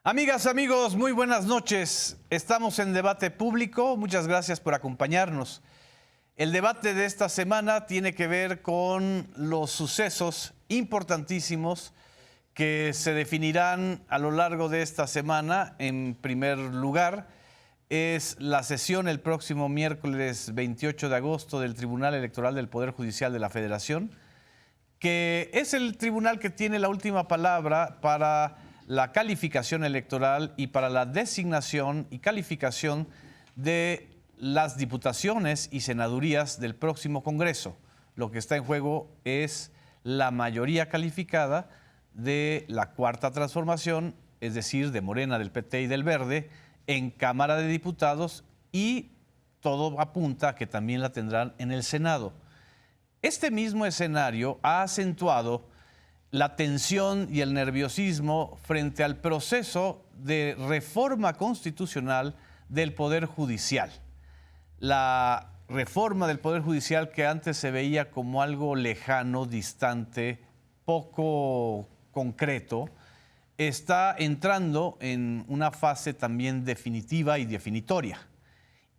Amigas, amigos, muy buenas noches. Estamos en Debate Público. Muchas gracias por acompañarnos. El debate de esta semana tiene que ver con los sucesos importantísimos que se definirán a lo largo de esta semana. En primer lugar, es la sesión el próximo miércoles 28 de agosto del Tribunal Electoral del Poder Judicial de la Federación, que es el tribunal que tiene la última palabra para la calificación electoral y para la designación y calificación de las diputaciones y senadurías del próximo Congreso. Lo que está en juego es la mayoría calificada de la Cuarta Transformación, es decir, de Morena, del PT y del Verde, en Cámara de Diputados, y todo apunta a que también la tendrán en el Senado. Este mismo escenario ha acentuado la tensión y el nerviosismo frente al proceso de reforma constitucional del Poder Judicial. La reforma del Poder Judicial, que antes se veía como algo lejano, distante, poco concreto, está entrando en una fase también definitiva y definitoria.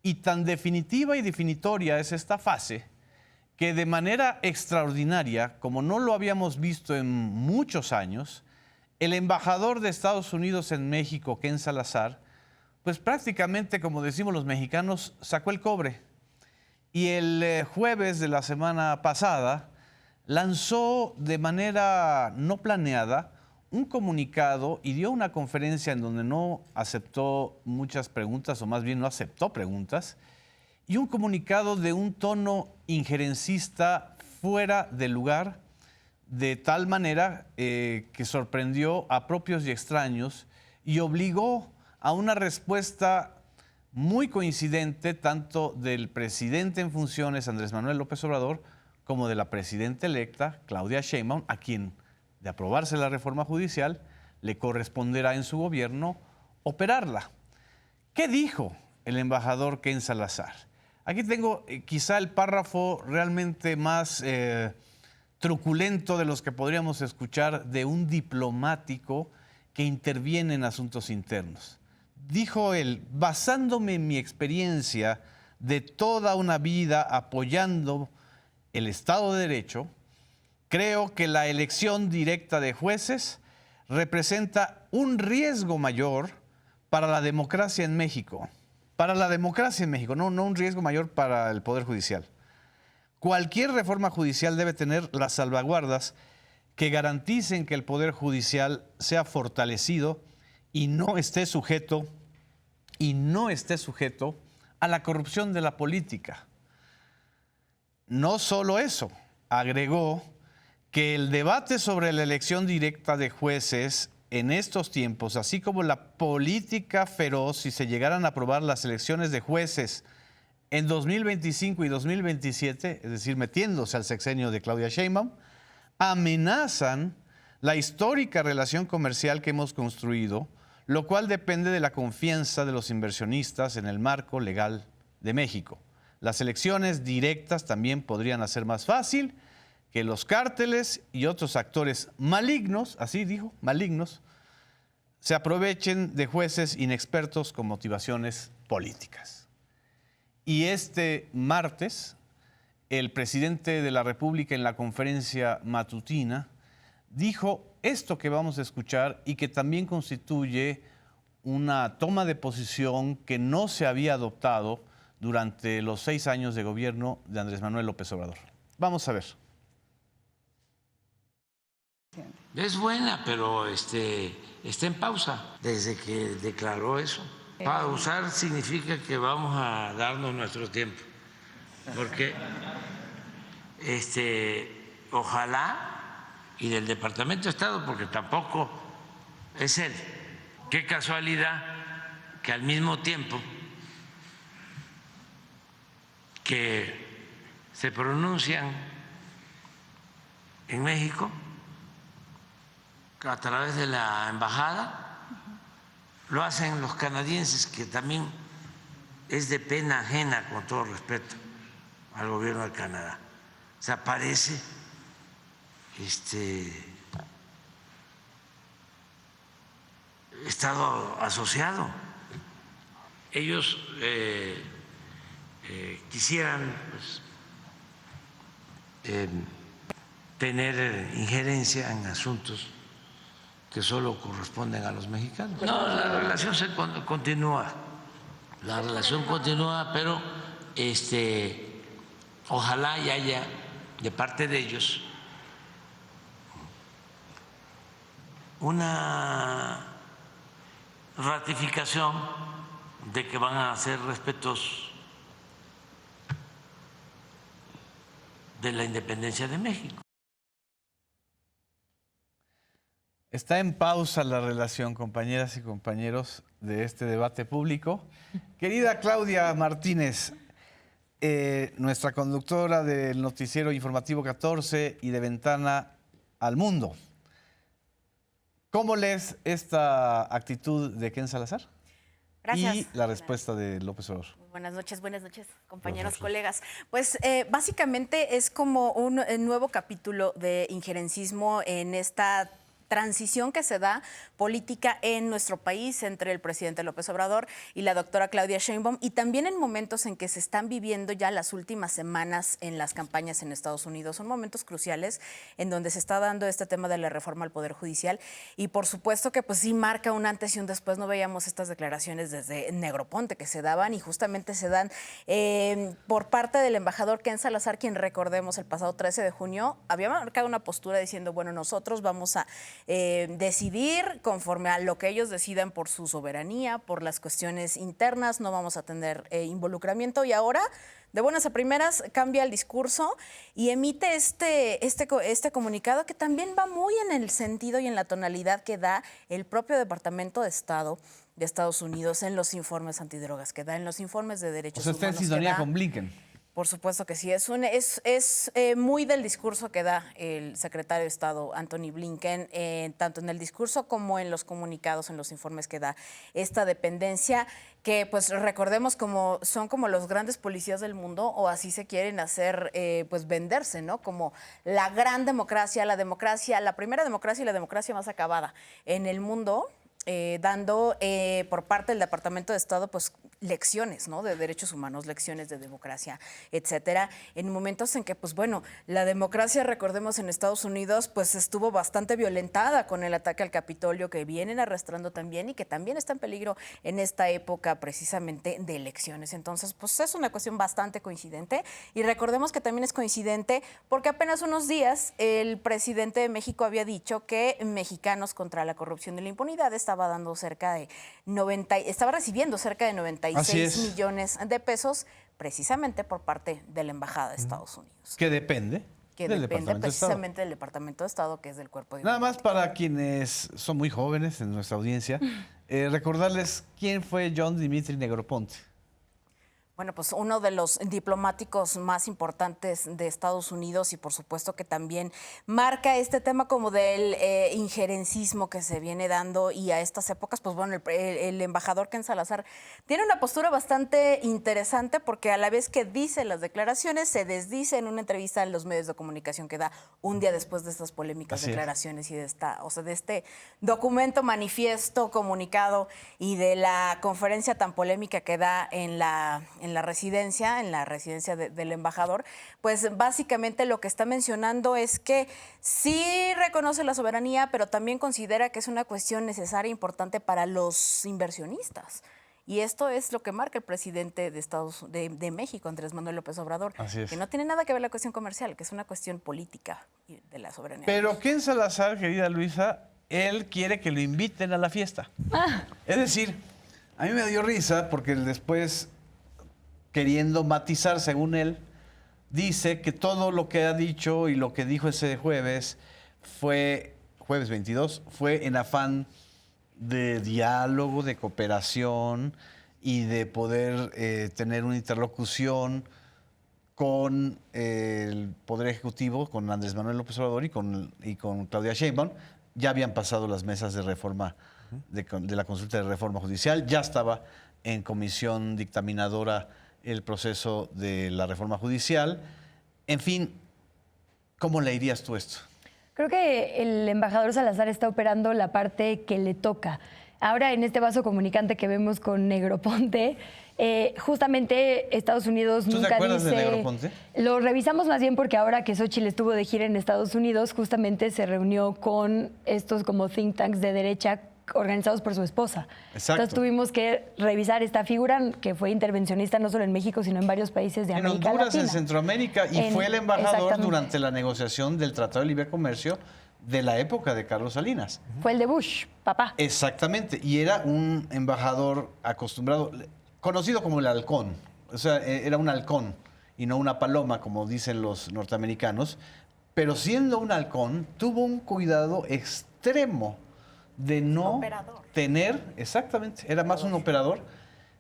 Y tan definitiva y definitoria es esta fase que de manera extraordinaria, como no lo habíamos visto en muchos años, el embajador de Estados Unidos en México, Ken Salazar, pues prácticamente, como decimos los mexicanos, sacó el cobre. Y el jueves de la semana pasada lanzó de manera no planeada un comunicado y dio una conferencia en donde no aceptó muchas preguntas, o más bien no aceptó preguntas, y un comunicado de un tono injerencista fuera de lugar, de tal manera que sorprendió a propios y extraños y obligó a una respuesta muy coincidente tanto del presidente en funciones, Andrés Manuel López Obrador, como de la presidenta electa, Claudia Sheinbaum, a quien, de aprobarse la reforma judicial, le corresponderá en su gobierno operarla. ¿Qué dijo el embajador Ken Salazar? Aquí tengo quizá el párrafo realmente más truculento de los que podríamos escuchar de un diplomático que interviene en asuntos internos. Dijo él: basándome en mi experiencia de toda una vida apoyando el Estado de Derecho, creo que la elección directa de jueces representa un riesgo mayor para la democracia en México. Para la democracia en México, no un riesgo mayor para el Poder Judicial. Cualquier reforma judicial debe tener las salvaguardas que garanticen que el Poder Judicial sea fortalecido y no esté sujeto a la corrupción de la política. No solo eso, agregó que el debate sobre la elección directa de jueces en estos tiempos, así como la política feroz si se llegaran a aprobar las elecciones de jueces en 2025 y 2027, es decir, metiéndose al sexenio de Claudia Sheinbaum, amenazan la histórica relación comercial que hemos construido, lo cual depende de la confianza de los inversionistas en el marco legal de México. Las elecciones directas también podrían hacer más fácil que los cárteles y otros actores malignos, así dijo, malignos, se aprovechen de jueces inexpertos con motivaciones políticas. Y este martes, el presidente de la República en la conferencia matutina dijo esto que vamos a escuchar y que también constituye una toma de posición que no se había adoptado durante los 6 años de gobierno de Andrés Manuel López Obrador. Vamos a ver. Es buena, pero está en pausa desde que declaró eso. Pausar significa que vamos a darnos nuestro tiempo, porque ojalá, y del Departamento de Estado, porque tampoco es él. Qué casualidad que al mismo tiempo que se pronuncian en México a través de la embajada, lo hacen los canadienses, que también es de pena ajena, con todo respeto al gobierno de Canadá. O sea, parece estado asociado. Ellos quisieran pues, tener injerencia en asuntos que solo corresponden a los mexicanos. No, la relación continúa, la relación continúa, pero ojalá y haya de parte de ellos una ratificación de que van a ser respetuosos de la independencia de México. Está en pausa la relación, compañeras y compañeros de este debate público. Querida Claudia Martínez, nuestra conductora del noticiero informativo 14 y de Ventana al Mundo, ¿cómo lees esta actitud de Ken Salazar? Gracias. Y la respuesta de López Obrador. Buenas noches, compañeros, colegas. Pues básicamente es como un nuevo capítulo de injerencismo en esta transición que se da política en nuestro país entre el presidente López Obrador y la doctora Claudia Sheinbaum, y también en momentos en que se están viviendo ya las últimas semanas en las campañas en Estados Unidos. Son momentos cruciales en donde se está dando este tema de la reforma al Poder Judicial, y por supuesto que pues sí marca un antes y un después. No veíamos estas declaraciones desde Negroponte que se daban, y justamente se dan por parte del embajador Ken Salazar, quien, recordemos, el pasado 13 de junio había marcado una postura diciendo, bueno, nosotros vamos a decidir conforme a lo que ellos decidan por su soberanía, por las cuestiones internas, no vamos a tener involucramiento, y ahora, de buenas a primeras, cambia el discurso y emite este comunicado que también va muy en el sentido y en la tonalidad que da el propio Departamento de Estado de Estados Unidos en los informes antidrogas que da, en los informes de derechos humanos. O sea, está en sintonía con Blinken. Por supuesto que sí, es muy del discurso que da el secretario de Estado, Antony Blinken, tanto en el discurso como en los comunicados, en los informes que da esta dependencia, que pues recordemos son como los grandes policías del mundo, o así se quieren hacer, pues venderse, ¿no? Como la gran democracia, la primera democracia y la democracia más acabada en el mundo. Dando por parte del Departamento de Estado pues lecciones, ¿no?, de derechos humanos, lecciones de democracia, etcétera, en momentos en que pues bueno, la democracia, recordemos, en Estados Unidos pues estuvo bastante violentada con el ataque al Capitolio, que vienen arrastrando también y que también está en peligro en esta época precisamente de elecciones. Entonces pues es una cuestión bastante coincidente, y recordemos que también es coincidente porque apenas unos días el presidente de México había dicho que Mexicanos contra la Corrupción y la Impunidad estaba recibiendo cerca de 96 millones de pesos precisamente por parte de la Embajada de Estados Unidos. ¿Que depende? Que depende precisamente del Departamento de Estado, que es del cuerpo diplomático. Nada más para quienes son muy jóvenes en nuestra audiencia, recordarles quién fue John Dimitri Negroponte. Bueno, pues uno de los diplomáticos más importantes de Estados Unidos, y por supuesto que también marca este tema como del injerencismo que se viene dando, y a estas épocas, pues bueno, el embajador Ken Salazar tiene una postura bastante interesante, porque a la vez que dice las declaraciones, se desdice en una entrevista en los medios de comunicación que da un día después de estas polémicas declaraciones y de este documento, manifiesto, comunicado, y de la conferencia tan polémica que da en la residencia del embajador. Pues básicamente lo que está mencionando es que sí reconoce la soberanía, pero también considera que es una cuestión necesaria e importante para los inversionistas. Y esto es lo que marca el presidente de México, Andrés Manuel López Obrador, que no tiene nada que ver la cuestión comercial, que es una cuestión política de la soberanía. Pero Ken Salazar, querida Luisa, él quiere que lo inviten a la fiesta. Es decir, a mí me dio risa porque después, queriendo matizar, según él, dice que todo lo que ha dicho y lo que dijo ese jueves 22, fue en afán de diálogo, de cooperación y de poder tener una interlocución con el Poder Ejecutivo, con Andrés Manuel López Obrador y con Claudia Sheinbaum. Ya habían pasado las mesas de reforma, de la consulta de reforma judicial, ya estaba en comisión dictaminadora el proceso de la reforma judicial. En fin, ¿cómo leerías tú esto? Creo que el embajador Salazar está operando la parte que le toca. Ahora en este vaso comunicante que vemos con Negroponte, justamente Estados Unidos ¿Tú nunca te acuerdas dice... de Negroponte? Lo revisamos más bien porque ahora que Xóchitl estuvo de gira en Estados Unidos, justamente se reunió con estos como think tanks de derecha organizados por su esposa. Exacto. Entonces tuvimos que revisar esta figura que fue intervencionista no solo en México, sino en varios países de En América Honduras, Latina. en Centroamérica, y fue el embajador Exactamente. durante la negociación del Tratado de Libre Comercio de la época de Carlos Salinas. Fue el de Bush, papá. Exactamente, y era un embajador acostumbrado, conocido como el halcón, o sea, era un halcón y no una paloma, como dicen los norteamericanos, pero siendo un halcón, tuvo un cuidado extremo de no Operador. tener, exactamente, era más un operador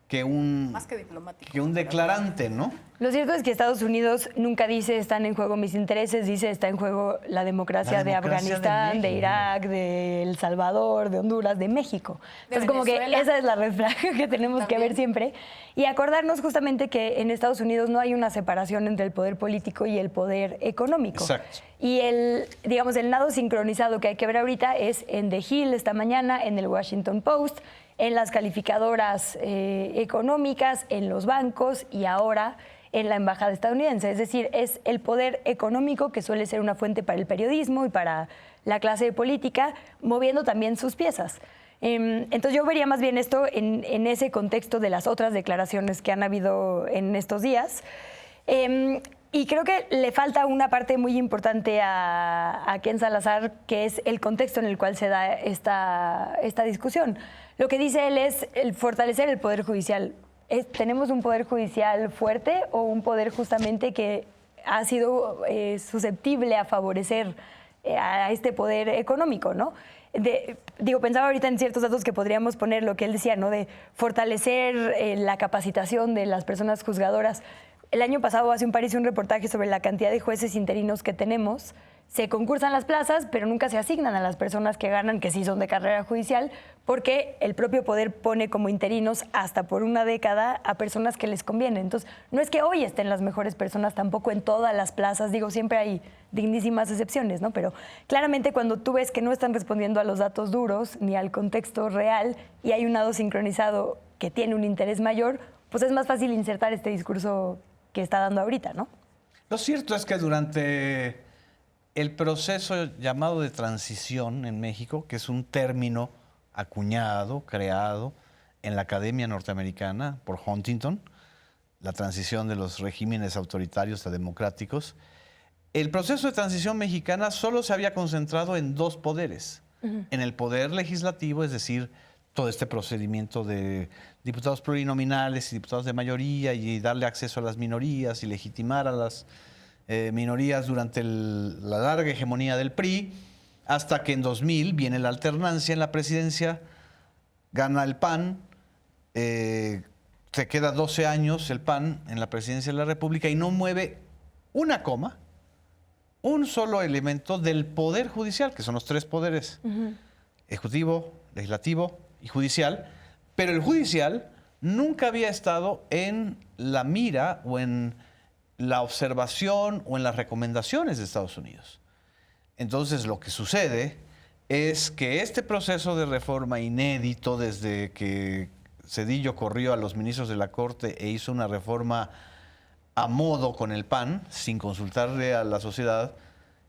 que un, Más que diplomático. que un declarante, ¿no? Lo cierto es que Estados Unidos nunca dice están en juego mis intereses, dice está en juego la democracia de democracia de Afganistán, de México. Irak, de El Salvador, de Honduras, de México. De Entonces como que Venezuela. esa es la red flag que tenemos que También. ver siempre y acordarnos justamente que en Estados Unidos no hay una separación entre el poder político y el poder económico. Exacto. Y el nado sincronizado que hay que ver ahorita es en The Hill esta mañana, en el Washington Post, en las calificadoras económicas, en los bancos y ahora en la embajada estadounidense. Es decir, es el poder económico que suele ser una fuente para el periodismo y para la clase política, moviendo también sus piezas. Entonces yo vería más bien esto en ese contexto de las otras declaraciones que han habido en estos días. Y creo que le falta una parte muy importante a Ken Salazar, que es el contexto en el cual se da esta discusión. Lo que dice él es el fortalecer el Poder Judicial. ¿Tenemos un Poder Judicial fuerte o un poder justamente que ha sido susceptible a favorecer a este poder económico, ¿no? Pensaba ahorita en ciertos datos que podríamos poner, lo que él decía, ¿no? De fortalecer la capacitación de las personas juzgadoras. El año pasado, hace un par, hice un reportaje sobre la cantidad de jueces interinos que tenemos. Se concursan las plazas, pero nunca se asignan a las personas que ganan, que sí son de carrera judicial, porque el propio poder pone como interinos hasta por una década a personas que les conviene. Entonces, no es que hoy estén las mejores personas tampoco en todas las plazas, digo, siempre hay dignísimas excepciones, ¿no? Pero claramente cuando tú ves que no están respondiendo a los datos duros ni al contexto real y hay un nado sincronizado que tiene un interés mayor, pues es más fácil insertar este discurso que está dando ahorita, ¿no? Lo cierto es que durante el proceso llamado de transición en México, que es un término acuñado, creado en la Academia Norteamericana por Huntington, la transición de los regímenes autoritarios a democráticos, el proceso de transición mexicana solo se había concentrado en dos poderes. En el poder legislativo, es decir, todo este procedimiento de diputados plurinominales y diputados de mayoría y darle acceso a las minorías y legitimar a las minorías durante la larga hegemonía del PRI, hasta que en 2000 viene la alternancia en la presidencia, gana el PAN, se queda 12 años el PAN en la presidencia de la República y no mueve una coma, un solo elemento del Poder Judicial, que son los tres poderes, ejecutivo, legislativo y judicial, pero el judicial nunca había estado en la mira o en la observación o en las recomendaciones de Estados Unidos. Entonces lo que sucede es que este proceso de reforma inédito desde que Zedillo corrió a los ministros de la Corte e hizo una reforma a modo con el PAN, sin consultarle a la sociedad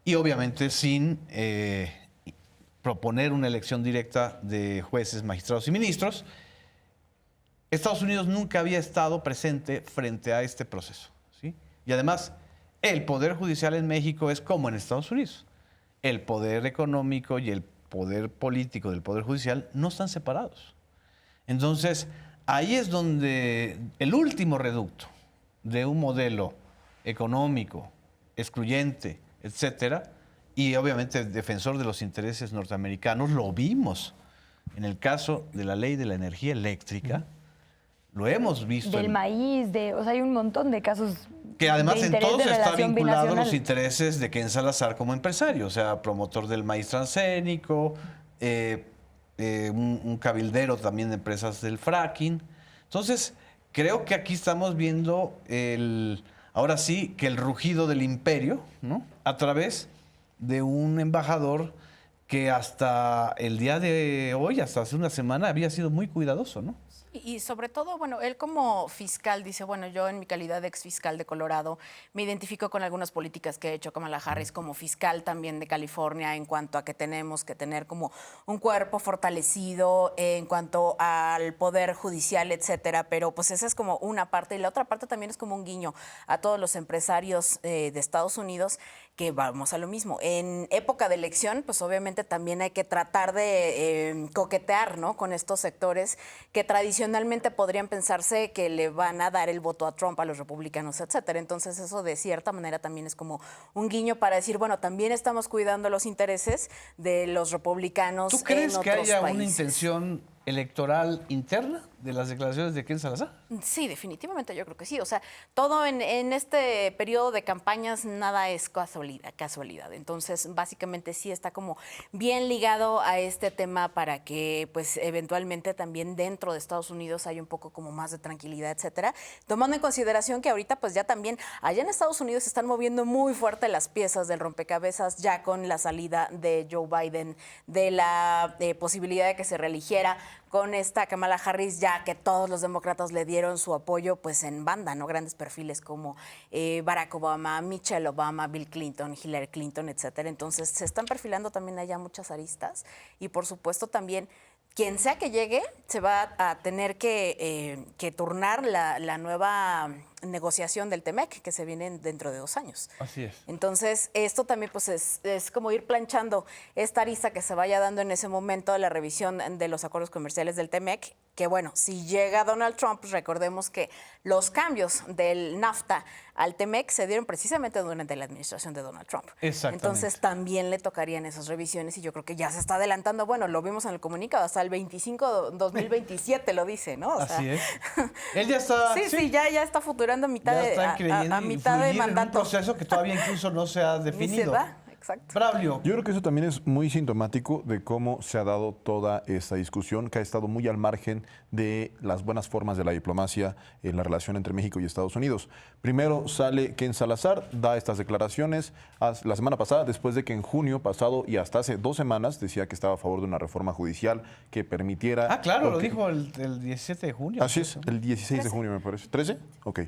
y obviamente sin proponer una elección directa de jueces, magistrados y ministros, Estados Unidos nunca había estado presente frente a este proceso, ¿sí? Y además, el Poder Judicial en México es como en Estados Unidos. El poder económico y el poder político del Poder Judicial no están separados. Entonces, ahí es donde el último reducto de un modelo económico, excluyente, etcétera, y obviamente defensor de los intereses norteamericanos, lo vimos en el caso de la ley de la energía eléctrica, lo hemos visto. Del maíz, o sea, hay un montón de casos. Que además de en interés todos de está relación vinculado a binacional. los intereses de Ken Salazar como empresario, o sea, promotor del maíz transgénico, un cabildero también de empresas del fracking. Entonces, creo que aquí estamos viendo ahora sí que el rugido del imperio, ¿no? A través de un embajador que hasta el día de hoy, hasta hace una semana, había sido muy cuidadoso, ¿no? Y sobre todo, bueno, él como fiscal dice, bueno, yo en mi calidad de exfiscal de Colorado me identifico con algunas políticas que ha hecho Kamala Harris como fiscal también de California en cuanto a que tenemos que tener como un cuerpo fortalecido en cuanto al poder judicial, etcétera. Pero pues esa es como una parte. Y la otra parte también es como un guiño a todos los empresarios de Estados Unidos que vamos a lo mismo. En época de elección, pues obviamente también hay que tratar de coquetear, ¿no?, con estos sectores que tradicionalmente podrían pensarse que le van a dar el voto a Trump, a los republicanos, etcétera. Entonces eso de cierta manera también es como un guiño para decir, bueno, también estamos cuidando los intereses de los republicanos en otros países. ¿Tú crees que haya una intención electoral interna de las declaraciones de Ken Salazar? Sí, definitivamente yo creo que sí. O sea, todo en este periodo de campañas nada es casualidad. Entonces, básicamente sí está como bien ligado a este tema para que, pues, eventualmente también dentro de Estados Unidos haya un poco como más de tranquilidad, etcétera. Tomando en consideración que ahorita, pues, ya también allá en Estados Unidos se están moviendo muy fuerte las piezas del rompecabezas ya con la salida de Joe Biden, de la posibilidad de que se reeligiera, con esta Kamala Harris, ya que todos los demócratas le dieron su apoyo pues en banda, ¿no? Grandes perfiles como Barack Obama, Michelle Obama, Bill Clinton, Hillary Clinton, etcétera. Entonces se están perfilando también allá muchas aristas y por supuesto también quien sea que llegue se va a tener que turnar la nueva negociación del TEMEC que se viene dentro de 2 años. Así es. Entonces, esto también pues es como ir planchando esta arista que se vaya dando en ese momento de la revisión de los acuerdos comerciales del TEMEC, que bueno, si llega Donald Trump, pues recordemos que los cambios del NAFTA al TEMEC se dieron precisamente durante la administración de Donald Trump. Exactamente. Entonces, también le tocarían esas revisiones y yo creo que ya se está adelantando, bueno, lo vimos en el comunicado, hasta el 2027 lo dice, ¿no? O Así sea, es. Él ya está... Sí, ya está futurando a mitad, a mitad de mandato. En un proceso que todavía incluso no se ha Ni definido. se da, exacto. Braulio. Yo creo que eso también es muy sintomático de cómo se ha dado toda esta discusión, que ha estado muy al margen de las buenas formas de la diplomacia en la relación entre México y Estados Unidos. Primero sale Ken Salazar, da estas declaraciones la semana pasada, después de que en junio pasado y hasta hace 2 semanas decía que estaba a favor de una reforma judicial que permitiera... Ah, claro, lo dijo el 17 de junio. Así es, el 16 de junio me parece. ¿13? Ok.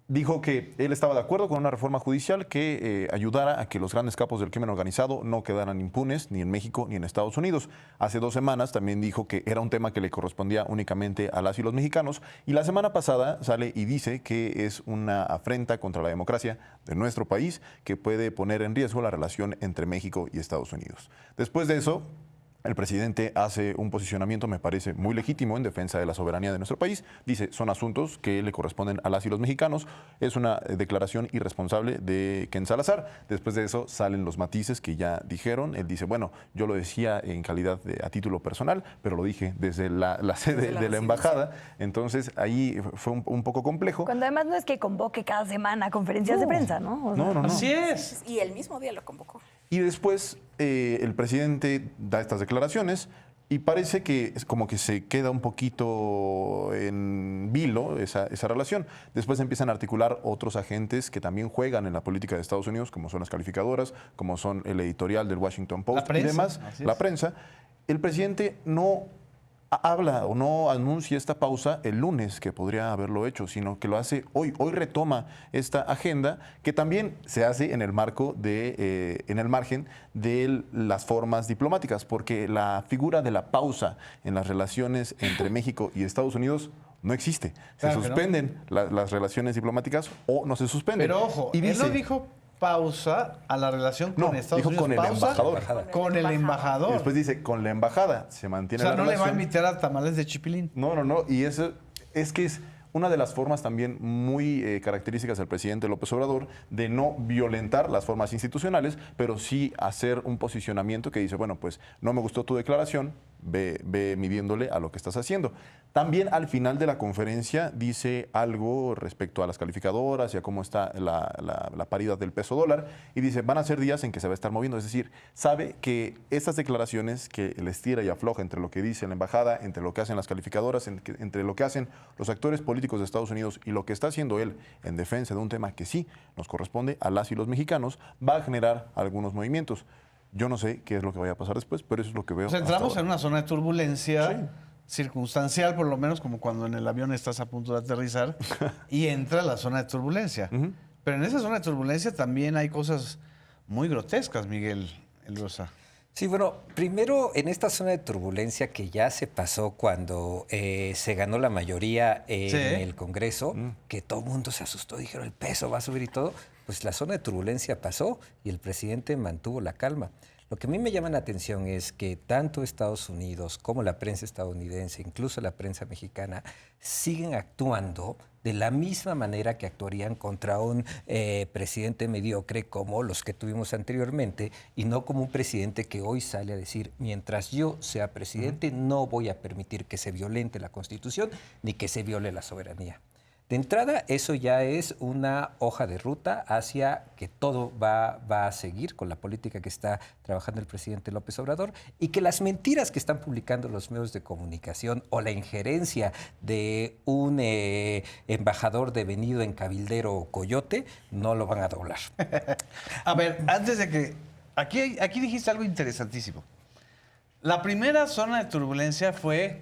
Dijo que él estaba de acuerdo con una reforma judicial que ayudara a que los grandes capos del crimen organizado no quedaran impunes ni en México ni en Estados Unidos. Hace 2 semanas también dijo que era un tema que le correspondía únicamente a las y los mexicanos. Y la semana pasada sale y dice que es una afrenta contra la democracia de nuestro país que puede poner en riesgo la relación entre México y Estados Unidos. Después de eso, el presidente hace un posicionamiento, me parece, muy legítimo en defensa de la soberanía de nuestro país. Dice, son asuntos que le corresponden a las y los mexicanos. Es una declaración irresponsable de Ken Salazar. Después de eso salen los matices que ya dijeron. Él dice, bueno, yo lo decía en calidad a título personal, pero lo dije desde la sede de la embajada. Entonces, ahí fue un poco complejo. Cuando además no es que convoque cada semana conferencias de prensa, ¿no? O sea, No. Así es. Y el mismo día lo convocó. Y después el presidente da estas declaraciones y parece que es como que se queda un poquito en vilo esa relación. Después empiezan a articular otros agentes que también juegan en la política de Estados Unidos, como son las calificadoras, como son el editorial del Washington Post La prensa, y demás, así la es. prensa. El presidente no habla o no anuncia esta pausa el lunes, que podría haberlo hecho, sino que lo hace hoy. Hoy retoma esta agenda que también se hace en el marco en el margen de las formas diplomáticas, porque la figura de la pausa en las relaciones entre México y Estados Unidos no existe. Se Claro que no. suspenden las relaciones diplomáticas o no se suspenden. Pero ojo, y él dice, no dijo pausa a la relación con No, Estados dijo Unidos. con el pausa embajador. Con el y embajador. después dice, con la embajada se O mantiene sea, la no le va a relación. invitar a tamales de chipilín. No. Y eso es que es una de las formas también muy características del presidente López Obrador de no violentar las formas institucionales, pero sí hacer un posicionamiento que dice, bueno, pues no me gustó tu declaración, ve midiéndole a lo que estás haciendo. También al final de la conferencia dice algo respecto a las calificadoras y a cómo está la paridad del peso dólar y dice, van a ser días en que se va a estar moviendo. Es decir, sabe que estas declaraciones que le estira y afloja entre lo que dice la embajada, entre lo que hacen las calificadoras, entre lo que hacen los actores políticos de Estados Unidos y lo que está haciendo él en defensa de un tema que sí nos corresponde a las y los mexicanos, va a generar algunos movimientos. Yo no sé qué es lo que vaya a pasar después, pero eso es lo que veo. Pues hasta entramos ahora. en una zona de turbulencia circunstancial, por lo menos como cuando en el avión estás a punto de aterrizar y entra la zona de turbulencia. Pero en esa zona de turbulencia también hay cosas muy grotescas, Miguel El Rosa. Sí, bueno, primero en esta zona de turbulencia que ya se pasó cuando se ganó la mayoría en Sí. el Congreso, que todo el mundo se asustó, dijeron el peso va a subir y todo, pues la zona de turbulencia pasó y el presidente mantuvo la calma. Lo que a mí me llama la atención es que tanto Estados Unidos como la prensa estadounidense, incluso la prensa mexicana, siguen actuando de la misma manera que actuarían contra un presidente mediocre como los que tuvimos anteriormente y no como un presidente que hoy sale a decir, mientras yo sea presidente, no voy a permitir que se violente la Constitución ni que se viole la soberanía. De entrada, eso ya es una hoja de ruta hacia que todo va a seguir con la política que está trabajando el presidente López Obrador y que las mentiras que están publicando los medios de comunicación o la injerencia de un embajador devenido en cabildero coyote no lo van a doblar. A ver, antes de que... Aquí dijiste algo interesantísimo. La primera zona de turbulencia fue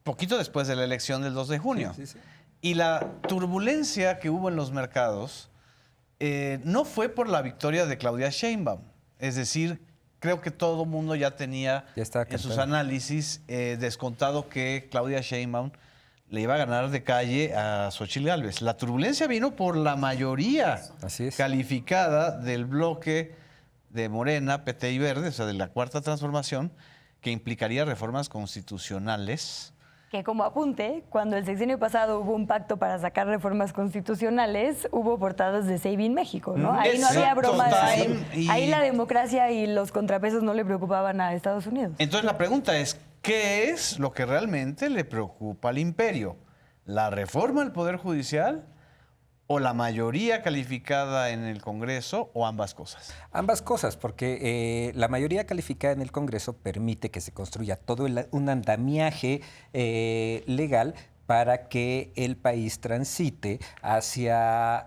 poquito después de la elección del 2 de junio. Sí, sí, sí. Y la turbulencia que hubo en los mercados no fue por la victoria de Claudia Sheinbaum. Es decir, creo que todo el mundo ya tenía Ya estaba en sus cantando. análisis descontado que Claudia Sheinbaum le iba a ganar de calle a Xochitl Gálvez. La turbulencia vino por la mayoría Así es. calificada del bloque de Morena, PT y Verde, o sea, de la Cuarta Transformación, que implicaría reformas constitucionales. Que como apunte, cuando el sexenio pasado hubo un pacto para sacar reformas constitucionales, hubo portadas de Saving México, ¿no? Ahí no había Exacto, broma Time y- Ahí la democracia y los contrapesos no le preocupaban a Estados Unidos. Entonces la pregunta es, ¿qué es lo que realmente le preocupa al imperio? ¿La reforma al Poder Judicial o la mayoría calificada en el Congreso o ambas cosas? Ambas cosas, porque la mayoría calificada en el Congreso permite que se construya todo un andamiaje legal para que el país transite hacia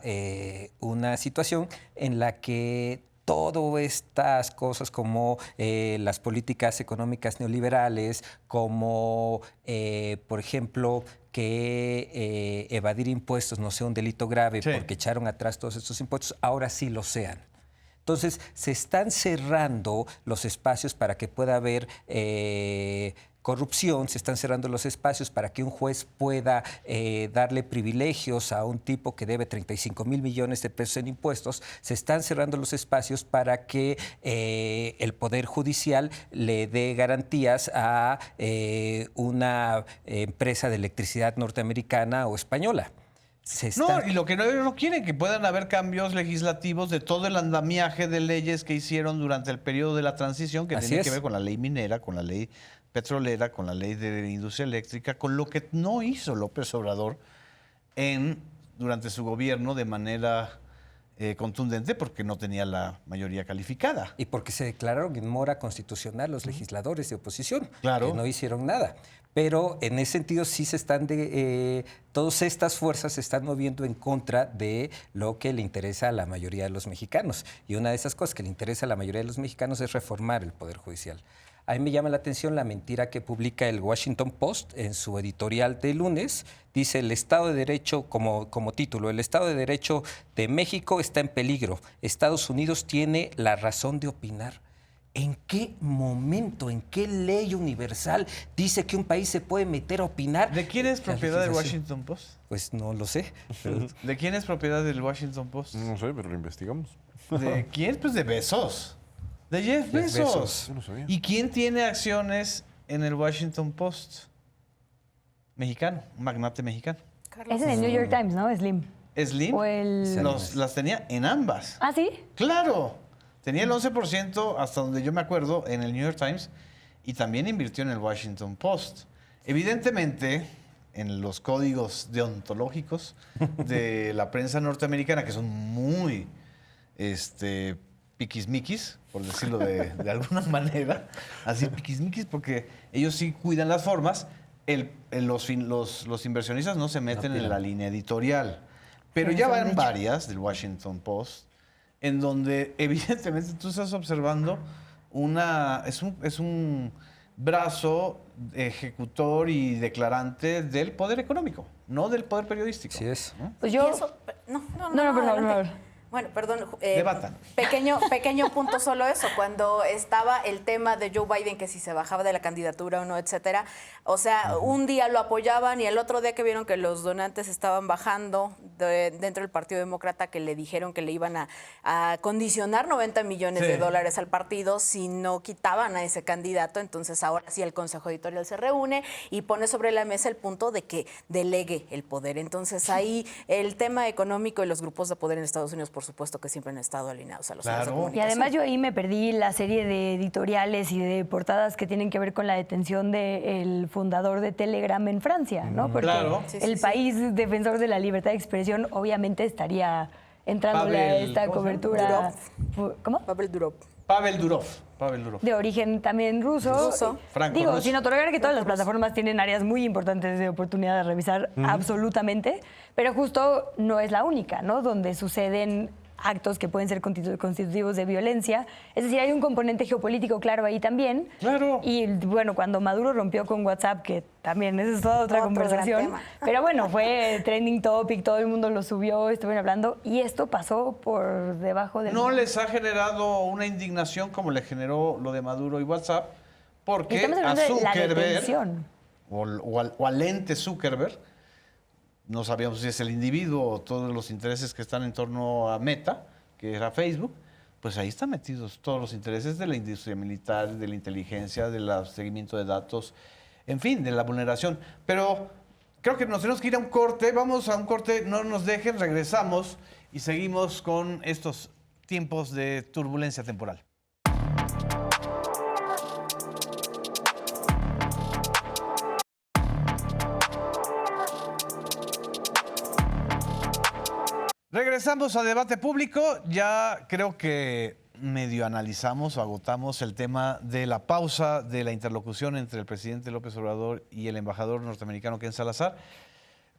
una situación en la que todas estas cosas como las políticas económicas neoliberales, como por ejemplo que evadir impuestos no sea un delito grave Sí. porque echaron atrás todos estos impuestos, ahora sí lo sean. Entonces, se están cerrando los espacios para que pueda haber corrupción, se están cerrando los espacios para que un juez pueda darle privilegios a un tipo que debe 35,000 millones de pesos en impuestos, se están cerrando los espacios para que el Poder Judicial le dé garantías a una empresa de electricidad norteamericana o española. No, y lo que no quieren, que puedan haber cambios legislativos de todo el andamiaje de leyes que hicieron durante el periodo de la transición, que Así tiene es. que ver con la ley minera, con la ley petrolera, con la ley de industria eléctrica, con lo que no hizo López Obrador durante su gobierno de manera contundente porque no tenía la mayoría calificada. Y porque se declararon en mora constitucional los legisladores de oposición, Claro. que no hicieron nada. Pero en ese sentido sí se están todas estas fuerzas se están moviendo en contra de lo que le interesa a la mayoría de los mexicanos. Y una de esas cosas que le interesa a la mayoría de los mexicanos es reformar el Poder Judicial. A mí me llama la atención la mentira que publica el Washington Post en su editorial de lunes. Dice, el Estado de Derecho, como título, el Estado de Derecho de México está en peligro. Estados Unidos tiene la razón de opinar. ¿En qué momento, en qué ley universal dice que un país se puede meter a opinar? ¿De quién es La propiedad del legislación. Washington Post? Pues no lo sé. pero- ¿De quién es propiedad del Washington Post? No sé, pero lo investigamos. ¿De quién? Pues de Bezos. De Jeff Bezos. Bezos. Yo no sabía. ¿Y quién tiene acciones en el Washington Post? Mexicano, un magnate mexicano. Carlos. Es en el New York Times, ¿no? Slim. Slim O el... las tenía en ambas. ¿Ah, sí? Claro. Tenía el 11%, hasta donde yo me acuerdo, en el New York Times y también invirtió en el Washington Post. Evidentemente, en los códigos deontológicos de la prensa norteamericana, que son muy piquismiquis, por decirlo de alguna manera, así piquismiquis, porque ellos sí cuidan las formas, los inversionistas no se meten en la línea editorial. Pero Sí, ya eso han van dicho. varias del Washington Post, en donde evidentemente tú estás observando es un brazo ejecutor y declarante del poder económico, no del poder periodístico. Así es. ¿No? Pues Y yo... eso- no, por favor, adelante. no. Bueno, perdón. Debatan. Pequeño punto solo eso. Cuando estaba el tema de Joe Biden, que si se bajaba de la candidatura o no, etcétera. O sea, un día lo apoyaban y el otro día que vieron que los donantes estaban bajando dentro del Partido Demócrata, que le dijeron que le iban a condicionar 90 millones de dólares al partido si no quitaban a ese candidato. Entonces ahora sí el Consejo Editorial se reúne y pone sobre la mesa el punto de que delegue el poder. Entonces ahí el tema económico y los grupos de poder en Estados Unidos, por supuesto que siempre han estado alineados a los medios de Claro. Y comunicación. además yo ahí me perdí la serie de editoriales y de portadas que tienen que ver con la detención del fundador de Telegram en Francia, ¿no? Porque Claro. Sí, el sí. país defensor de la libertad de expresión obviamente estaría entrándole a Pavel, esta ¿cómo se llama? cobertura. ¿Cómo? Pavel Durov. Pavel Durov. De origen también ruso. Ruso. Franco Digo, ruso. sin otorgar que todas las plataformas tienen áreas muy importantes de oportunidad de revisar absolutamente, pero justo no es la única, ¿no? Donde suceden actos que pueden ser constitutivos de violencia. Es decir, hay un componente geopolítico claro ahí también. Claro. Y bueno, cuando Maduro rompió con WhatsApp, que también esa es toda otra Otro gran conversación. tema. Pero bueno, fue trending topic, todo el mundo lo subió, estuvieron hablando, y esto pasó por debajo del... ¿No les ha generado una indignación como le generó lo de Maduro y WhatsApp? Porque Estamos a hablando de la Zuckerberg, detención. o al ente Zuckerberg, no sabíamos si es el individuo o todos los intereses que están en torno a Meta, que era Facebook, pues ahí están metidos todos los intereses de la industria militar, de la inteligencia, del seguimiento de datos, en fin, de la vulneración. Pero creo que nos tenemos que ir a un corte, vamos a un corte, no nos dejen, regresamos y seguimos con estos tiempos de turbulencia temporal. Regresamos a debate público. Ya creo que medio analizamos o agotamos el tema de la pausa de la interlocución entre el presidente López Obrador y el embajador norteamericano Ken Salazar.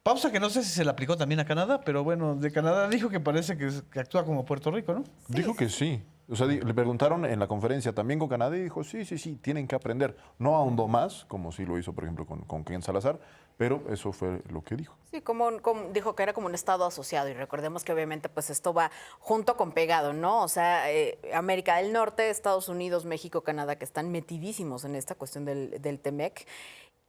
Pausa que no sé si se le aplicó también a Canadá, pero bueno, de Canadá dijo que parece que actúa como Puerto Rico, ¿no? Dijo que sí. O sea, le preguntaron en la conferencia también con Canadá y dijo, sí, tienen que aprender. No ahondó más, como sí lo hizo, por ejemplo, con Ken Salazar, pero eso fue lo que dijo. Sí, como dijo que era como un estado asociado y recordemos que obviamente pues esto va junto con pegado, ¿no? O sea, América del Norte, Estados Unidos, México, Canadá, que están metidísimos en esta cuestión del TEMEC.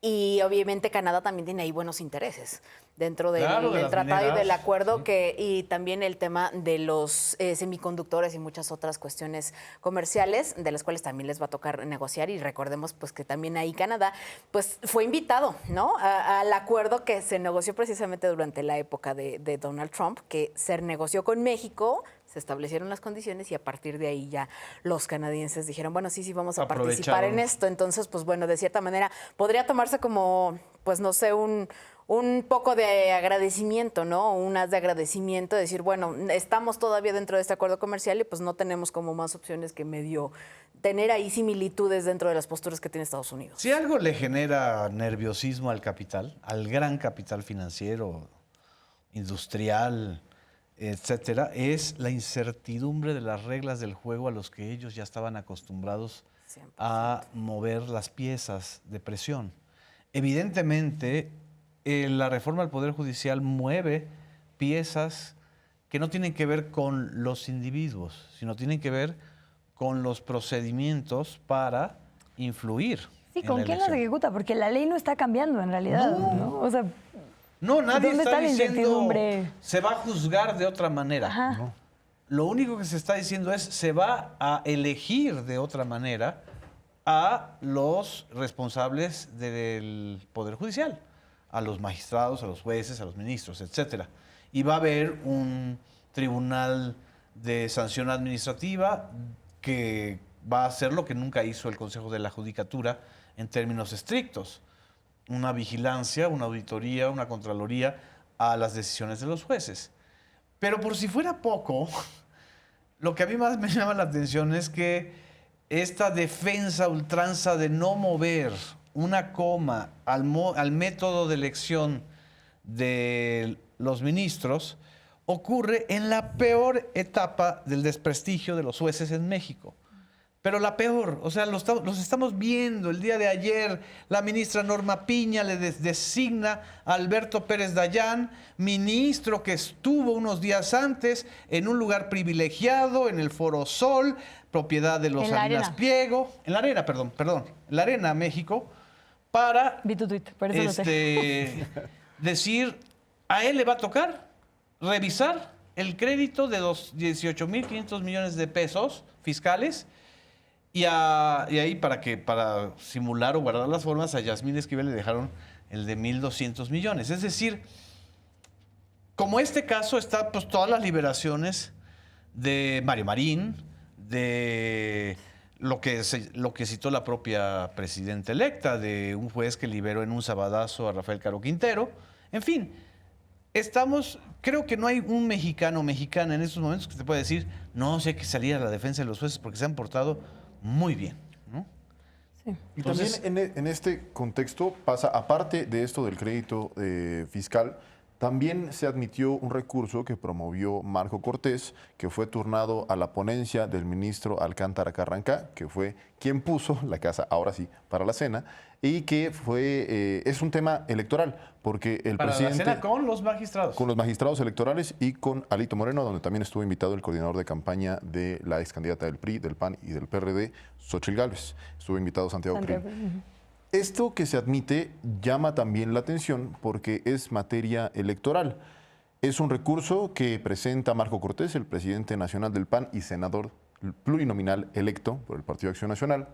Y obviamente Canadá también tiene ahí buenos intereses dentro del tratado mineras, y del acuerdo, sí. y también el tema de los semiconductores y muchas otras cuestiones comerciales, de las cuales también les va a tocar negociar. Y recordemos pues que también ahí Canadá pues fue invitado, ¿no? Al acuerdo que se negoció precisamente durante la época de Donald Trump, que se negoció con México. Se establecieron las condiciones y a partir de ahí ya los canadienses dijeron, bueno, sí, vamos a participar en esto. Entonces, pues bueno, de cierta manera podría tomarse como, pues no sé, un poco de agradecimiento, ¿no? Un haz de agradecimiento, decir, bueno, estamos todavía dentro de este acuerdo comercial y pues no tenemos como más opciones que medio tener ahí similitudes dentro de las posturas que tiene Estados Unidos. Si algo le genera nerviosismo al capital, al gran capital financiero, industrial, etcétera, es la incertidumbre de las reglas del juego a los que ellos ya estaban acostumbrados 100%. a mover las piezas de presión. Evidentemente, la reforma al Poder Judicial mueve piezas que no tienen que ver con los individuos, sino tienen que ver con los procedimientos para influir. Sí, en ¿con la quién las elección. ejuta? Porque la ley no está cambiando en realidad, ¿no? O sea, No, nadie ¿dónde está está la diciendo incertidumbre? se va a juzgar de otra manera. Ajá. No. Lo único que se está diciendo es se va a elegir de otra manera a los responsables del Poder Judicial, a los magistrados, a los jueces, a los ministros, etcétera. Y va a haber un tribunal de sanción administrativa que va a hacer lo que nunca hizo el Consejo de la Judicatura en términos estrictos. Una vigilancia, una auditoría, una contraloría a las decisiones de los jueces. Pero por si fuera poco, lo que a mí más me llama la atención es que esta defensa ultranza de no mover una coma al método de elección de los ministros ocurre en la peor etapa del desprestigio de los jueces en México. Pero la peor, o sea, los estamos viendo. El día de ayer, la ministra Norma Piña le designa a Alberto Pérez Dayán, ministro que estuvo unos días antes en un lugar privilegiado, en el Foro Sol, propiedad de los En la Salinas Arena. Pliego, en la Arena, perdón, en la Arena, México, para Vi tu tweet, por eso lo sé. decir, a él le va a tocar revisar el crédito de los 18.500 millones de pesos fiscales y ahí para simular o guardar las formas a Yasmín Esquivel le dejaron el de 1.200 millones. Es decir, como este caso está pues todas las liberaciones de Mario Marín, de lo que citó la propia presidenta electa, de un juez que liberó en un sabadazo a Rafael Caro Quintero. En fin, creo que no hay un mexicano o mexicana en estos momentos que te pueda decir, no, sí hay que salir a la defensa de los jueces porque se han portado muy bien, ¿no? Sí. Y Entonces, también en este contexto pasa, aparte de esto del crédito fiscal, también se admitió un recurso que promovió Marco Cortés, que fue turnado a la ponencia del ministro Alcántara Carrancá, que fue quien puso la casa, ahora sí, para la cena, y que es un tema electoral, porque el para presidente... la cena con los magistrados. Con los magistrados electorales y con Alito Moreno, donde también estuvo invitado el coordinador de campaña de la ex candidata del PRI, del PAN y del PRD, Xóchitl Gálvez. Estuvo invitado Santiago Krill. Esto que se admite llama también la atención porque es materia electoral. Es un recurso que presenta Marco Cortés, el presidente nacional del PAN y senador plurinominal electo por el Partido Acción Nacional,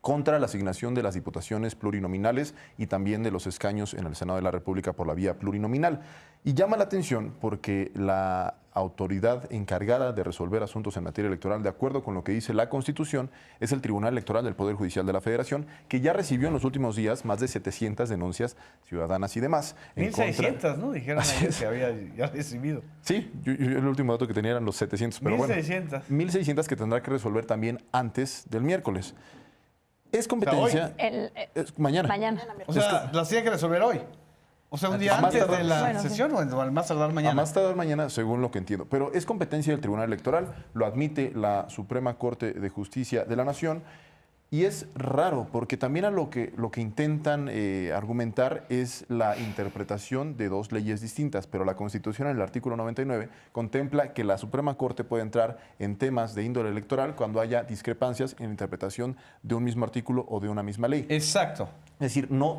contra la asignación de las diputaciones plurinominales y también de los escaños en el Senado de la República por la vía plurinominal. Y llama la atención porque la autoridad encargada de resolver asuntos en materia electoral, de acuerdo con lo que dice la Constitución, es el Tribunal Electoral del Poder Judicial de la Federación, que ya recibió en los últimos días más de 700 denuncias ciudadanas y demás. 1.600, ¿no? Dijeron ayer que había ya recibido. Sí, yo el último dato que tenía eran los 700, pero 1.600. bueno. 1.600 que tendrá que resolver también antes del miércoles. Es competencia... mañana. Mañana. O sea, las tiene que resolver hoy. O sea, un día A más antes tardar. de la Bueno, sí. sesión o al más tardar mañana. A más tardar mañana, según lo que entiendo. Pero es competencia del Tribunal Electoral, lo admite la Suprema Corte de Justicia de la Nación. Y es raro, porque también lo que intentan argumentar es la interpretación de dos leyes distintas, pero la Constitución en el artículo 99 contempla que la Suprema Corte puede entrar en temas de índole electoral cuando haya discrepancias en la interpretación de un mismo artículo o de una misma ley. Exacto. Es decir, no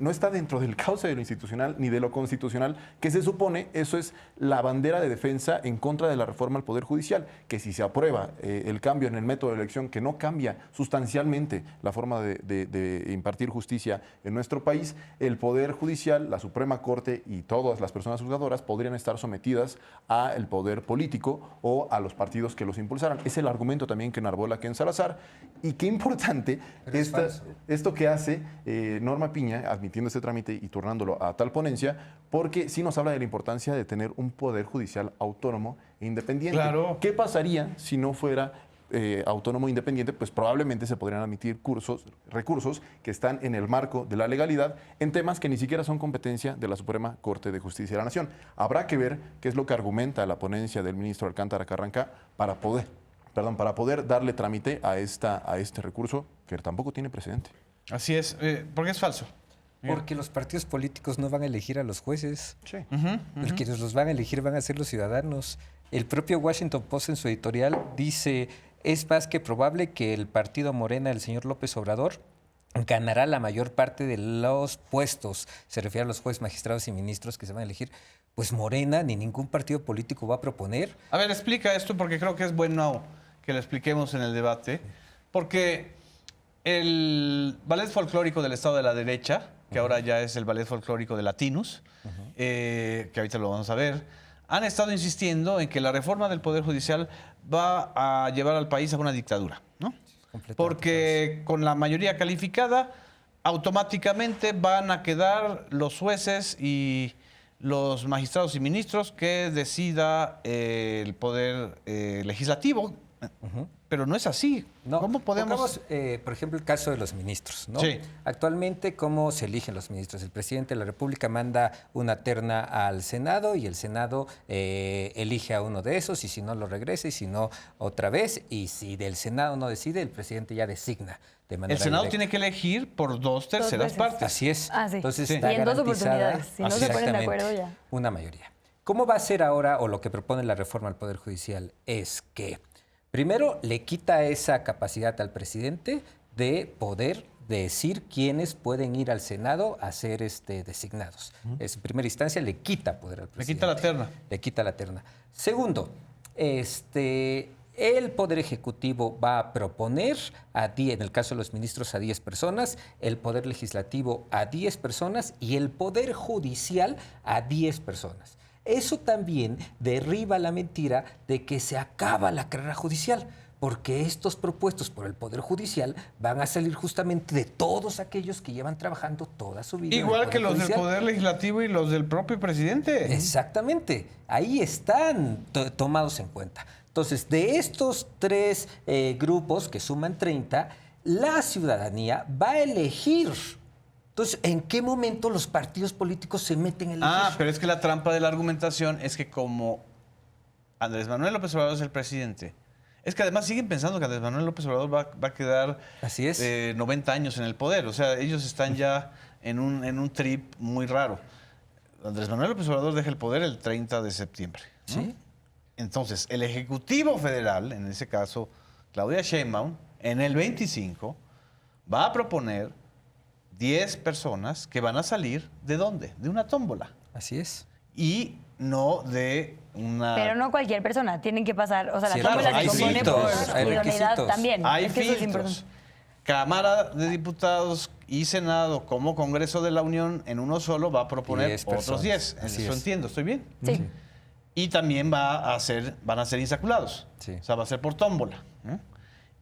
está dentro del cauce de lo institucional ni de lo constitucional, que se supone eso es la bandera de defensa en contra de la reforma al Poder Judicial, que si se aprueba el cambio en el método de elección, que no cambia sustancialmente la forma de impartir justicia en nuestro país, el Poder Judicial, la Suprema Corte y todas las personas juzgadoras podrían estar sometidas al poder político o a los partidos que los impulsaran. Es el argumento también que enarbola Ken Salazar. Y qué importante esto que hace Norma Piña, admitiendo este trámite y turnándolo a tal ponencia, porque sí nos habla de la importancia de tener un poder judicial autónomo e independiente. Claro. ¿Qué pasaría si no fuera autónomo e independiente? Pues probablemente se podrían admitir recursos que están en el marco de la legalidad en temas que ni siquiera son competencia de la Suprema Corte de Justicia de la Nación. Habrá que ver qué es lo que argumenta la ponencia del ministro Alcántara Carrancá para poder darle trámite a este recurso que tampoco tiene precedente. Así es, porque es falso. Porque los partidos políticos no van a elegir a los jueces. Sí. Los quienes los van a elegir van a ser los ciudadanos. El propio Washington Post en su editorial dice, es más que probable que el partido Morena del señor López Obrador ganará la mayor parte de los puestos. Se refiere a los jueces, magistrados y ministros que se van a elegir. Pues Morena ni ningún partido político va a proponer. A ver, explica esto porque creo que es bueno que lo expliquemos en el debate. Porque el ballet folclórico del Estado de la Derecha, que ahora ya es el ballet folclórico de Latinus, que ahorita lo vamos a ver, han estado insistiendo en que la reforma del Poder Judicial va a llevar al país a una dictadura, ¿no? Porque con la mayoría calificada, automáticamente van a quedar los jueces y los magistrados y ministros que decida el Poder Legislativo, Pero no es así. No, ¿Cómo podemos...? pongamos, por ejemplo, el caso de los ministros, ¿no? Sí. Actualmente, ¿cómo se eligen los ministros? El presidente de la República manda una terna al Senado y el Senado elige a uno de esos y si no lo regresa y si no otra vez y si del Senado no decide, el presidente ya designa de manera El Senado directa. tiene que elegir por 2/3 veces. partes. Así es. Ah, sí. Entonces Sí. está Y en dos garantizada- oportunidades. Si no se ponen de acuerdo, Exactamente, ya. una mayoría. ¿Cómo va a ser ahora, o lo que propone la reforma al Poder Judicial, es que primero le quita esa capacidad al presidente de poder decir quiénes pueden ir al Senado a ser designados? En primera instancia le quita poder al Le presidente. quita la terna. Le quita la terna. Segundo, el Poder Ejecutivo va a proponer en el caso de los ministros, a 10 personas, el Poder Legislativo a 10 personas y el Poder Judicial a 10 personas. Eso también derriba la mentira de que se acaba la carrera judicial, porque estos propuestos por el Poder Judicial van a salir justamente de todos aquellos que llevan trabajando toda su vida. en el Igual que Poder los del Judicial. Poder Legislativo y los del propio presidente. Exactamente, ahí están tomados en cuenta. Entonces, de estos 3 grupos que suman 30, la ciudadanía va a elegir. Entonces, ¿en qué momento los partidos políticos se meten en elegir? Pero es que la trampa de la argumentación es que como Andrés Manuel López Obrador es el presidente, es que además siguen pensando que Andrés Manuel López Obrador va a quedar Así es. 90 años en el poder. O sea, ellos están ya en un trip muy raro. Andrés Manuel López Obrador deja el poder el 30 de septiembre. ¿no? Sí. Entonces, el Ejecutivo Federal, en ese caso Claudia Sheinbaum, en el 25 va a proponer 10 personas que van a salir ¿de dónde? De una tómbola. Así es. Y no de una... Pero no cualquier persona, tienen que pasar, o sea, la Sí, tómbola claro, se hay compone filtros, por hay idoneidad requisitos. también. Hay es que eso es filtros. importante. Cámara de Diputados y Senado como Congreso de la Unión en uno solo va a proponer 10 otros personas. 10. Así Eso es. entiendo, ¿estoy bien? Sí. Y también van a ser insaculados. Sí. O sea, va a ser por tómbola. ¿no?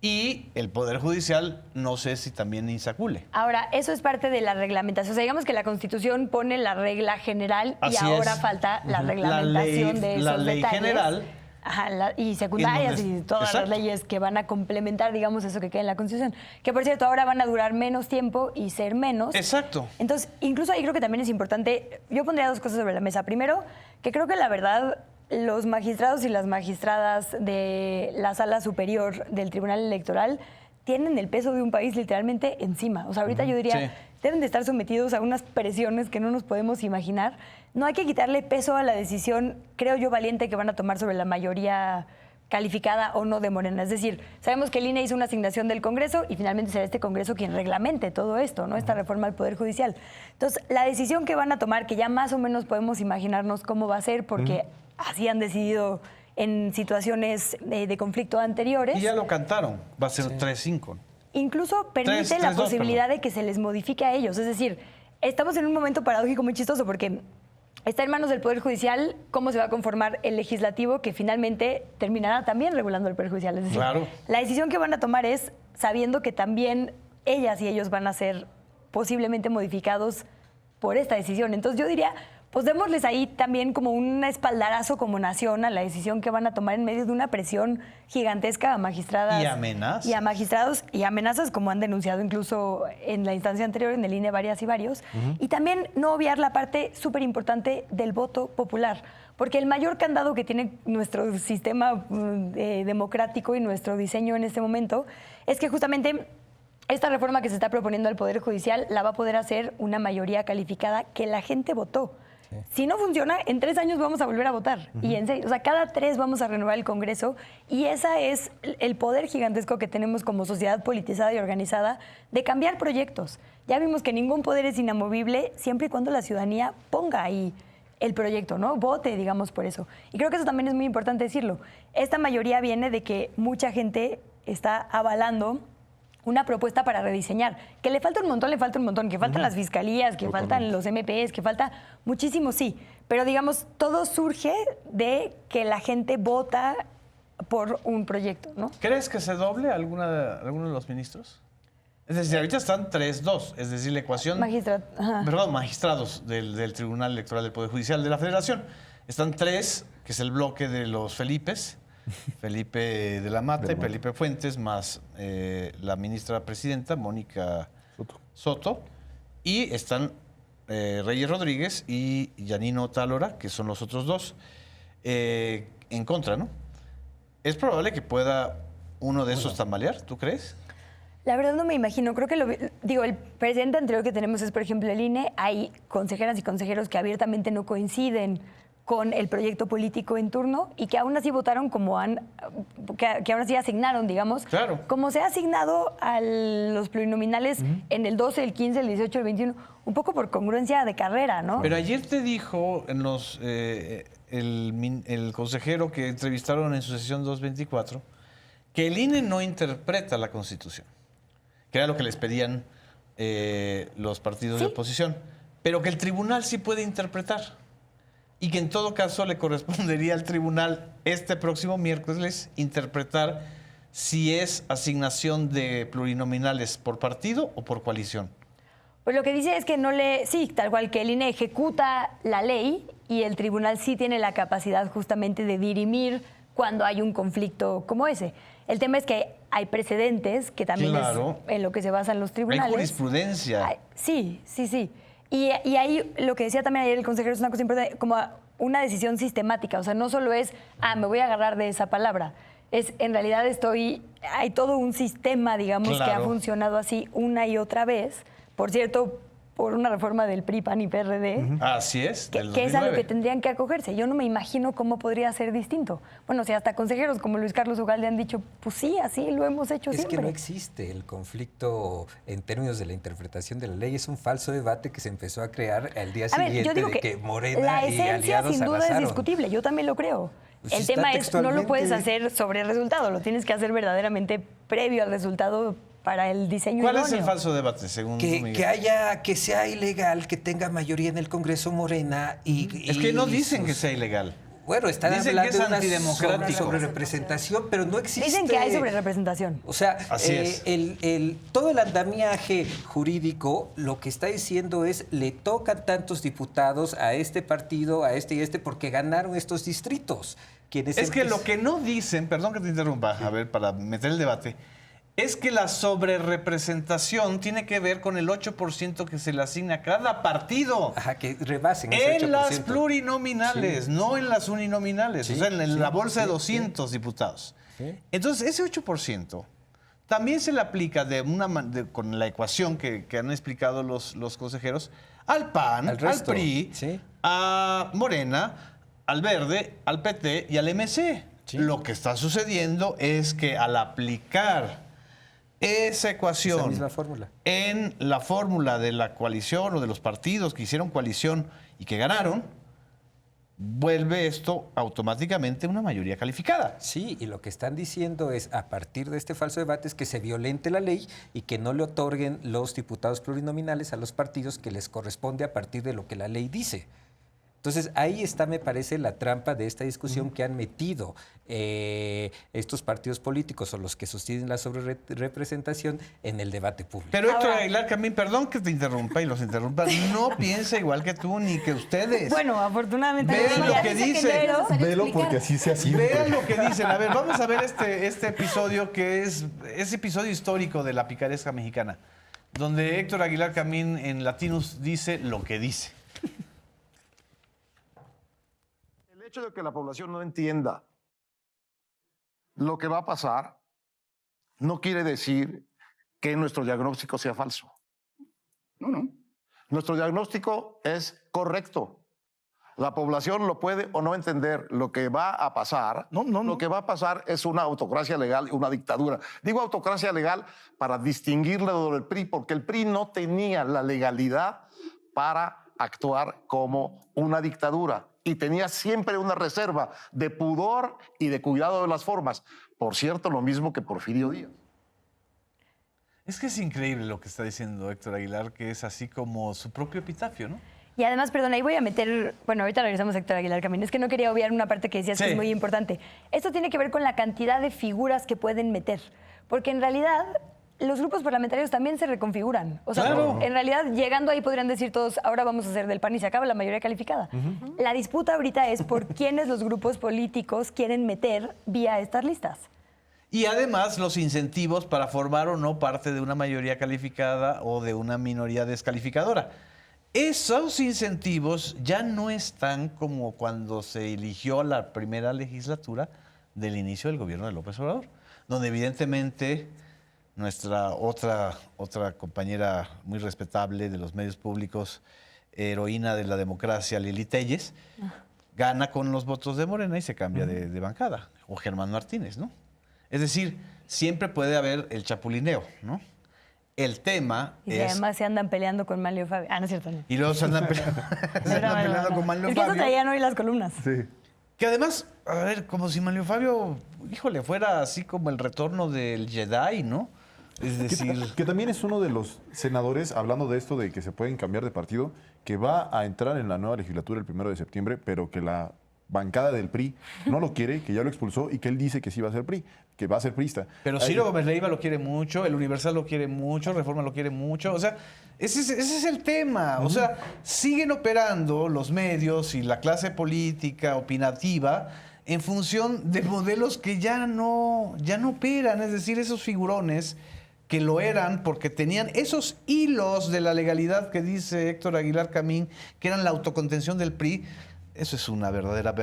Y el Poder Judicial, no sé si también insacule. Ahora, eso es parte de la reglamentación. O sea, digamos que la Constitución pone la regla general y Así ahora es. falta la Ujú. reglamentación de esos la ley detalles. general. Ajá, y secundarias En donde- y todas Exacto. las leyes que van a complementar, digamos, eso que queda en la Constitución. Que, por cierto, ahora van a durar menos tiempo y ser menos. Exacto. Entonces, incluso ahí creo que también es importante, yo pondría 2 cosas sobre la mesa. Primero, que creo que la verdad, los magistrados y las magistradas de la sala superior del Tribunal Electoral tienen el peso de un país literalmente encima. O sea, ahorita yo diría, Sí. deben de estar sometidos a unas presiones que no nos podemos imaginar. No hay que quitarle peso a la decisión, creo yo, valiente que van a tomar sobre la mayoría calificada o no de Morena. Es decir, sabemos que el INE hizo una asignación del Congreso y finalmente será este Congreso quien reglamente todo esto, ¿no? Esta reforma al Poder Judicial. Entonces, la decisión que van a tomar, que ya más o menos podemos imaginarnos cómo va a ser, porque así han decidido en situaciones de conflicto anteriores. Y ya lo cantaron. Va a ser 3-5. Incluso permite la 3-2, posibilidad de que se les modifique a ellos. Es decir, estamos en un momento paradójico muy chistoso porque está en manos del Poder Judicial cómo se va a conformar el legislativo que finalmente terminará también regulando el Poder Judicial. Es decir, Claro. la decisión que van a tomar es sabiendo que también ellas y ellos van a ser posiblemente modificados por esta decisión. Entonces yo diría, pues démosles ahí también como un espaldarazo como nación a la decisión que van a tomar en medio de una presión gigantesca a magistradas. Y amenazas. Y a magistrados y amenazas como han denunciado incluso en la instancia anterior, en el INE varias y varios. Y también no obviar la parte súper importante del voto popular. Porque el mayor candado que tiene nuestro sistema democrático y nuestro diseño en este momento es que justamente esta reforma que se está proponiendo al Poder Judicial la va a poder hacer una mayoría calificada que la gente votó. Si no funciona, en 3 años vamos a volver a votar. Y en 6, o sea, cada 3 vamos a renovar el Congreso. Y ese es el poder gigantesco que tenemos como sociedad politizada y organizada de cambiar proyectos. Ya vimos que ningún poder es inamovible siempre y cuando la ciudadanía ponga ahí el proyecto, ¿no? Vote, digamos, por eso. Y creo que eso también es muy importante decirlo. Esta mayoría viene de que mucha gente está avalando una propuesta para rediseñar. Que le falta un montón, que faltan las fiscalías, que faltan los MPs, que falta muchísimo, sí. Pero digamos, todo surge de que la gente vota por un proyecto, ¿no? ¿Crees que se doble alguno de los ministros? Es decir, ahorita están 3-2, es decir, la ecuación... magistrados del Tribunal Electoral del Poder Judicial de la Federación. Están 3, que es el bloque de los Felipes, Felipe de la Mata y Felipe Fuentes, más la ministra presidenta, Mónica Soto, y están Reyes Rodríguez y Yanino Tálora, que son los otros dos, en contra, ¿no? ¿Es probable que pueda uno de esos tambalear, tú crees? La verdad no me imagino. Creo que el presidente anterior que tenemos es, por ejemplo, el INE. Hay consejeras y consejeros que abiertamente no coinciden con el proyecto político en turno y que aún así votaron que aún así asignaron, digamos, claro, como se ha asignado a los plurinominales en el 12, el 15, el 18, el 21, un poco por congruencia de carrera, ¿no? Pero ayer te dijo el consejero que entrevistaron en su sesión 224 que el INE no interpreta la Constitución, que era lo que les pedían los partidos de oposición, pero que el tribunal sí puede interpretar. Y que en todo caso le correspondería al tribunal este próximo miércoles interpretar si es asignación de plurinominales por partido o por coalición. Pues lo que dice es que tal cual que el INE ejecuta la ley y el tribunal sí tiene la capacidad justamente de dirimir cuando hay un conflicto como ese. El tema es que hay precedentes, que también es en lo que se basan los tribunales. Hay jurisprudencia. Sí. Y ahí lo que decía también ayer el consejero es una cosa importante, como una decisión sistemática. O sea, no solo es, me voy a agarrar de esa palabra. En realidad hay todo un sistema, digamos, que ha funcionado así una y otra vez. Por cierto, por una reforma del PRI, PAN y PRD. Así es, que es a lo que tendrían que acogerse. Yo no me imagino cómo podría ser distinto. Bueno, si hasta consejeros como Luis Carlos Ugalde han dicho, pues sí, así lo hemos hecho siempre. Es que no existe el conflicto en términos de la interpretación de la ley. Es un falso debate que se empezó a crear al día siguiente de que Morena la y esencia aliados sin duda arrasaron. es discutible. Yo también lo creo. Pues el tema es, no lo puedes hacer sobre el resultado. Lo tienes que hacer verdaderamente previo al resultado para el diseño ¿Cuál idóneo. es el falso debate, según Miguel? Que sea ilegal, que tenga mayoría en el Congreso Morena Es que no dicen que sea ilegal. Bueno, están Dicen hablando que es de una antidemocrático. sobrerepresentación, pero no existe. Dicen que hay sobrerepresentación. O sea, Así es. todo el andamiaje jurídico lo que está diciendo es le tocan tantos diputados a este partido, a este y a este, porque ganaron estos distritos. Es que lo que no dicen, perdón que te interrumpa, a ver, para meter el debate, es que la sobrerepresentación tiene que ver con el 8% que se le asigna a cada partido. Ajá, que rebasen ese 8%. En las plurinominales, no en las uninominales, o sea, en la bolsa de 200 diputados. Sí. Entonces, ese 8% también se le aplica con la ecuación que han explicado los consejeros al PAN, al PRI, a Morena, al Verde, al PT y al MC. Sí. Lo que está sucediendo es que al aplicar esa ecuación misma fórmula en la fórmula de la coalición o de los partidos que hicieron coalición y que ganaron, vuelve esto automáticamente una mayoría calificada. Sí, y lo que están diciendo es, a partir de este falso debate, es que se violente la ley y que no le otorguen los diputados plurinominales a los partidos que les corresponde a partir de lo que la ley dice. Entonces, ahí está, me parece, la trampa de esta discusión que han metido estos partidos políticos o los que sostienen la sobrerepresentación en el debate público. Pero Héctor Aguilar Camín, perdón que te interrumpa y los interrumpa, no piensa igual que tú ni que ustedes. Bueno, afortunadamente. Vean lo que dice. Velo porque así sea siempre. Vean lo que dicen. A ver, vamos a ver este episodio que es ese episodio histórico de la picaresca mexicana, donde Héctor Aguilar Camín en Latinus dice lo que dice. El hecho de que la población no entienda lo que va a pasar no quiere decir que nuestro diagnóstico sea falso. No. Nuestro diagnóstico es correcto. La población lo puede o no entender. Lo que va a pasar, lo que va a pasar es una autocracia legal, una dictadura. Digo autocracia legal para distinguirla del PRI, porque el PRI no tenía la legalidad para actuar como una dictadura y tenía siempre una reserva de pudor y de cuidado de las formas. Por cierto, lo mismo que Porfirio Díaz. Es que es increíble lo que está diciendo Héctor Aguilar, que es así como su propio epitafio, ¿no? Y además, perdón, ahí voy a meter, bueno, ahorita regresamos a Héctor Aguilar Camín, es que no quería obviar una parte que decías que es muy importante. Esto tiene que ver con la cantidad de figuras que pueden meter, porque en realidad los grupos parlamentarios también se reconfiguran. O sea, Claro. en realidad, llegando ahí podrían decir todos, ahora vamos a hacer del PAN y se acaba la mayoría calificada. La disputa ahorita es por quiénes los grupos políticos quieren meter vía estas listas. Y además los incentivos para formar o no parte de una mayoría calificada o de una minoría descalificadora. Esos incentivos ya no están como cuando se eligió la primera legislatura del inicio del gobierno de López Obrador, donde evidentemente nuestra otra compañera muy respetable de los medios públicos, heroína de la democracia, Lili Telles, gana con los votos de Morena y se cambia de bancada, o Germán Martínez, ¿no? Es decir, siempre puede haber el chapulineo, ¿no? El tema Y es... además se andan peleando con Manlio Fabio. Ah, no es cierto, no. Y luego se andan peleando, con Manlio Es que eso Fabio. traían hoy las columnas. Sí. Que además, a ver, como si Manlio Fabio, híjole, fuera así como el retorno del Jedi, ¿no? Es decir... Que también es uno de los senadores, hablando de esto de que se pueden cambiar de partido, que va a entrar en la nueva legislatura el 1 de septiembre, pero que la bancada del PRI no lo quiere, que ya lo expulsó y que él dice que sí va a ser PRI, que va a ser priista. Pero Ciro Gómez Leiva lo quiere mucho, el Universal lo quiere mucho, Reforma lo quiere mucho. O sea, ese es el tema. O sea, siguen operando los medios y la clase política opinativa en función de modelos que ya no operan. Es decir, esos figurones que lo eran porque tenían esos hilos de la legalidad que dice Héctor Aguilar Camín, que eran la autocontención del PRI. Eso es una verdadera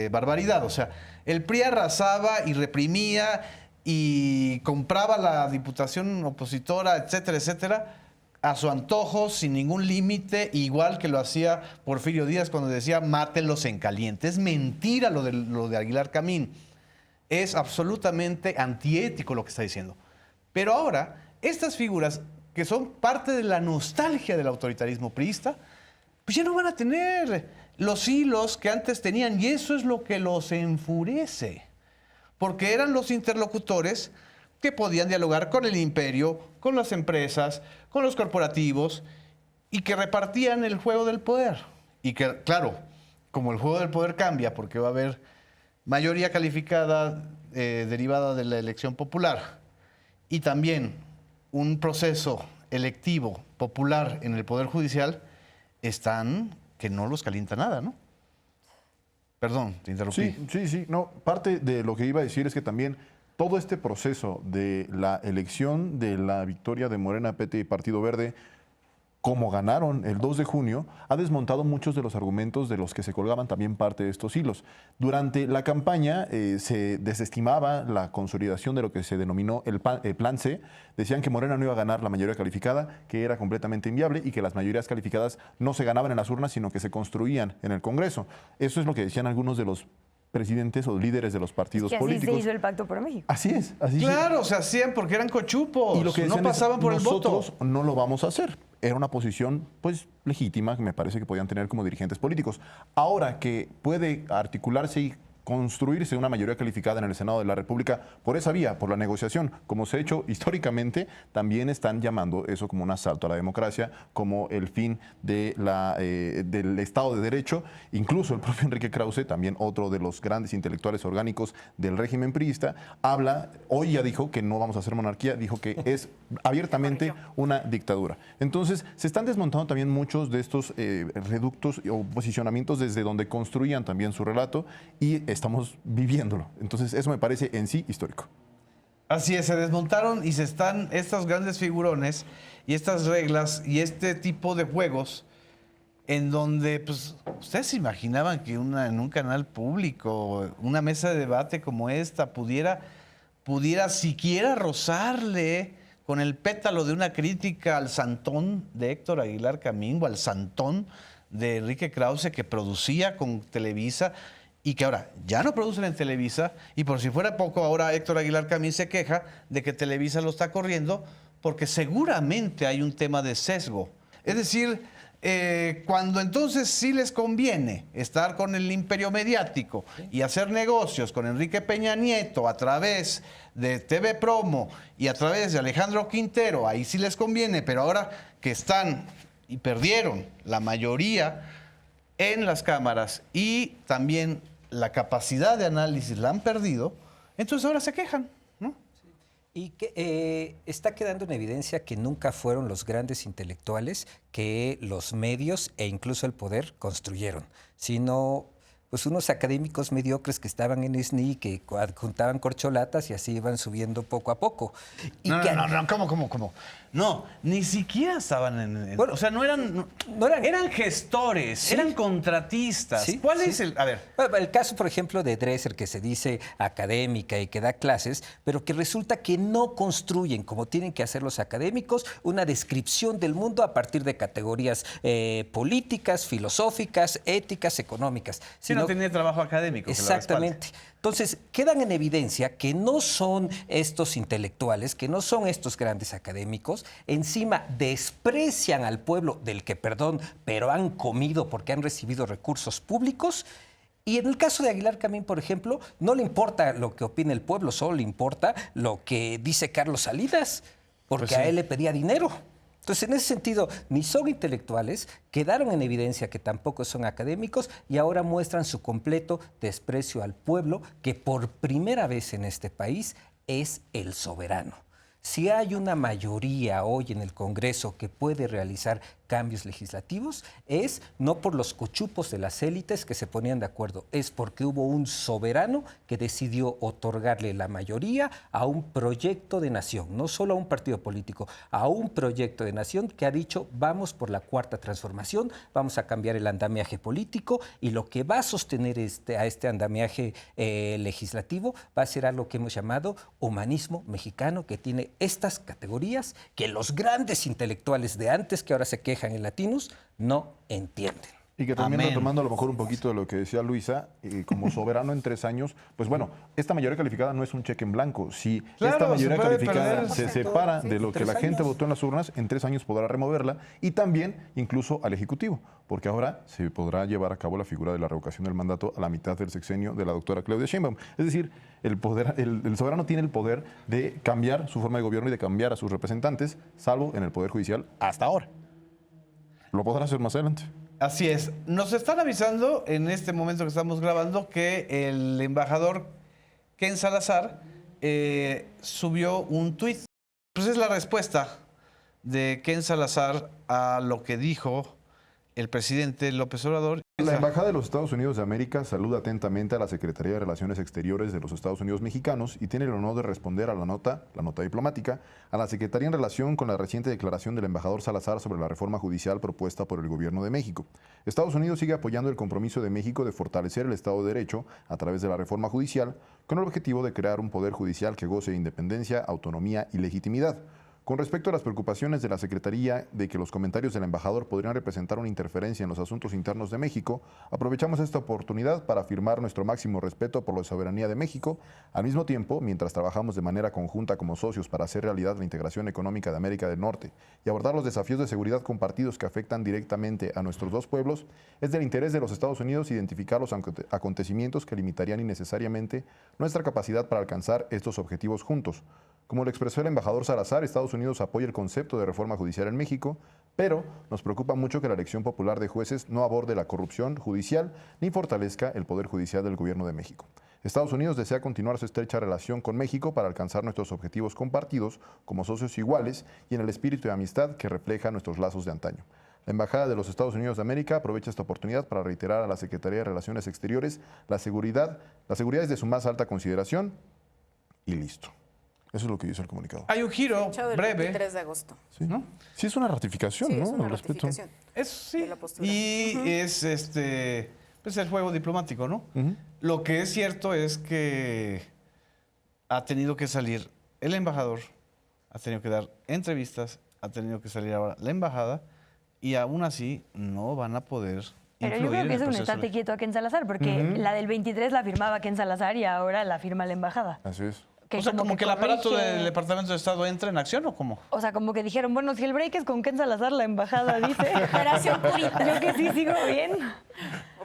barbaridad. O sea, el PRI arrasaba y reprimía y compraba la diputación opositora, etcétera, etcétera, a su antojo, sin ningún límite, igual que lo hacía Porfirio Díaz cuando decía mátenlos en caliente. Es mentira lo de Aguilar Camín. Es absolutamente antiético lo que está diciendo. Pero ahora, estas figuras que son parte de la nostalgia del autoritarismo priista, pues ya no van a tener los hilos que antes tenían, y eso es lo que los enfurece, porque eran los interlocutores que podían dialogar con el imperio, con las empresas, con los corporativos, y que repartían el juego del poder. Y que, claro, como el juego del poder cambia, porque va a haber mayoría calificada derivada de la elección popular, y también un proceso electivo popular en el Poder Judicial, están que no los calienta nada, ¿no? Perdón, te interrumpí. Sí. No, parte de lo que iba a decir es que también todo este proceso de la elección de la victoria de Morena, PT y Partido Verde, como ganaron el 2 de junio, ha desmontado muchos de los argumentos de los que se colgaban también parte de estos hilos. Durante la campaña se desestimaba la consolidación de lo que se denominó el Plan C. Decían que Morena no iba a ganar la mayoría calificada, que era completamente inviable y que las mayorías calificadas no se ganaban en las urnas, sino que se construían en el Congreso. Eso es lo que decían algunos de los presidentes o líderes de los partidos Que así políticos. se hizo el Pacto por México. Así es. Así Claro, se hacían porque eran cochupos, y lo que no decían es, pasaban por el voto. nosotros no lo vamos a hacer. Era una posición, pues, legítima que me parece que podían tener como dirigentes políticos. Ahora que puede articularse y construirse una mayoría calificada en el Senado de la República por esa vía, por la negociación, como se ha hecho históricamente, también están llamando eso como un asalto a la democracia, como el fin de del Estado de Derecho. Incluso el propio Enrique Krause, también otro de los grandes intelectuales orgánicos del régimen priista, habla, hoy ya dijo que no vamos a hacer monarquía, dijo que es abiertamente una dictadura. Entonces, se están desmontando también muchos de estos reductos o posicionamientos desde donde construían también su relato y estamos viviéndolo. Entonces, eso me parece en sí histórico. Así es, se desmontaron y se están estos grandes figurones y estas reglas y este tipo de juegos en donde, pues, ustedes se imaginaban que en un canal público, una mesa de debate como esta pudiera siquiera rozarle con el pétalo de una crítica al santón de Héctor Aguilar Camín o al santón de Enrique Krause que producía con Televisa y que ahora ya no producen en Televisa, y por si fuera poco, ahora Héctor Aguilar Camín se queja de que Televisa lo está corriendo porque seguramente hay un tema de sesgo. Es decir, cuando entonces sí les conviene estar con el imperio mediático y hacer negocios con Enrique Peña Nieto a través de TV Promo y a través de Alejandro Quintero, ahí sí les conviene, pero ahora que están y perdieron la mayoría en las cámaras y también la capacidad de análisis la han perdido, entonces ahora se quejan, ¿no? Y que está quedando en evidencia que nunca fueron los grandes intelectuales que los medios e incluso el poder construyeron, sino pues unos académicos mediocres que estaban en SNI, que juntaban corcholatas y así iban subiendo poco a poco. Y No, que, ¿cómo? No, ni siquiera estaban en... Bueno, o sea, no eran... Eran gestores, Sí. eran contratistas. Sí, ¿Cuál sí. es el...? A ver, Bueno, el caso, por ejemplo, de Dresser, que se dice académica y que da clases, pero que resulta que no construyen, como tienen que hacer los académicos, una descripción del mundo a partir de categorías políticas, filosóficas, éticas, económicas. si no tenía trabajo académico que lo respalde. Exactamente. Entonces, quedan en evidencia que no son estos intelectuales, que no son estos grandes académicos, encima desprecian al pueblo del que, perdón, pero han comido porque han recibido recursos públicos. Y en el caso de Aguilar Camín, por ejemplo, no le importa lo que opine el pueblo, solo le importa lo que dice Carlos Salinas, porque Pues sí. a él le pedía dinero. Entonces, en ese sentido, ni son intelectuales, quedaron en evidencia que tampoco son académicos y ahora muestran su completo desprecio al pueblo, que por primera vez en este país es el soberano. Si hay una mayoría hoy en el Congreso que puede realizar cambios legislativos, es no por los cochupos de las élites que se ponían de acuerdo, es porque hubo un soberano que decidió otorgarle la mayoría a un proyecto de nación, no solo a un partido político, a un proyecto de nación que ha dicho vamos por la cuarta transformación, vamos a cambiar el andamiaje político y lo que va a sostener a este andamiaje legislativo va a ser algo que hemos llamado humanismo mexicano, que tiene estas categorías que los grandes intelectuales de antes, que ahora se quejan en Latinos, no entienden. Y que también Amén. retomando a lo mejor un poquito de lo que decía Luisa, como soberano en 3 años, pues bueno, esta mayoría calificada no es un cheque en blanco. Si Claro, esta mayoría se puede calificada perder. se separa Sí, de lo que 3 la gente años. votó en las urnas, en 3 años podrá removerla y también incluso al Ejecutivo, porque ahora se podrá llevar a cabo la figura de la revocación del mandato a la mitad del sexenio de la doctora Claudia Sheinbaum. Es decir, el soberano tiene el poder de cambiar su forma de gobierno y de cambiar a sus representantes, salvo en el Poder Judicial hasta ahora. Lo podrá hacer más adelante. Así es. Nos están avisando en este momento que estamos grabando que el embajador Ken Salazar subió un tuit. Pues es la respuesta de Ken Salazar a lo que dijo el presidente López Obrador. La Embajada de los Estados Unidos de América saluda atentamente a la Secretaría de Relaciones Exteriores de los Estados Unidos mexicanos y tiene el honor de responder a la nota diplomática, a la Secretaría en relación con la reciente declaración del embajador Salazar sobre la reforma judicial propuesta por el Gobierno de México. Estados Unidos sigue apoyando el compromiso de México de fortalecer el Estado de Derecho a través de la reforma judicial, con el objetivo de crear un poder judicial que goce de independencia, autonomía y legitimidad. Con respecto a las preocupaciones de la Secretaría de que los comentarios del embajador podrían representar una interferencia en los asuntos internos de México, aprovechamos esta oportunidad para afirmar nuestro máximo respeto por la soberanía de México. Al mismo tiempo, mientras trabajamos de manera conjunta como socios para hacer realidad la integración económica de América del Norte y abordar los desafíos de seguridad compartidos que afectan directamente a nuestros dos pueblos, es del interés de los Estados Unidos identificar los acontecimientos que limitarían innecesariamente nuestra capacidad para alcanzar estos objetivos juntos. Como lo expresó el embajador Salazar, Estados Unidos apoya el concepto de reforma judicial en México, pero nos preocupa mucho que la elección popular de jueces no aborde la corrupción judicial ni fortalezca el poder judicial del Gobierno de México. Estados Unidos desea continuar su estrecha relación con México para alcanzar nuestros objetivos compartidos como socios iguales y en el espíritu de amistad que refleja nuestros lazos de antaño. La Embajada de los Estados Unidos de América aprovecha esta oportunidad para reiterar a la Secretaría de Relaciones Exteriores la seguridad es de su más alta consideración y listo. Eso es lo que dice el comunicado. Hay un giro Fecha del breve. 23 de agosto. Sí, ¿no? Sí es una ratificación, Sí, ¿no? es una Al respecto. ratificación. Eso sí. de la postura. Y es pues el juego diplomático, ¿no? Ujú. Lo que es cierto es que ha tenido que salir el embajador, ha tenido que dar entrevistas, ha tenido que salir ahora la embajada y aún así no van a poder Pero yo influir creo en que el es un proceso estate quieto a Ken Salazar, porque la del 23 la firmaba Ken Salazar y ahora la firma la embajada. Así es. O sea, como que el aparato corrige. del Departamento de Estado entra en acción o cómo. O sea, como que dijeron, bueno, si el break es con Ken Salazar, la embajada dice. Operación Curita. Yo que sí sigo bien.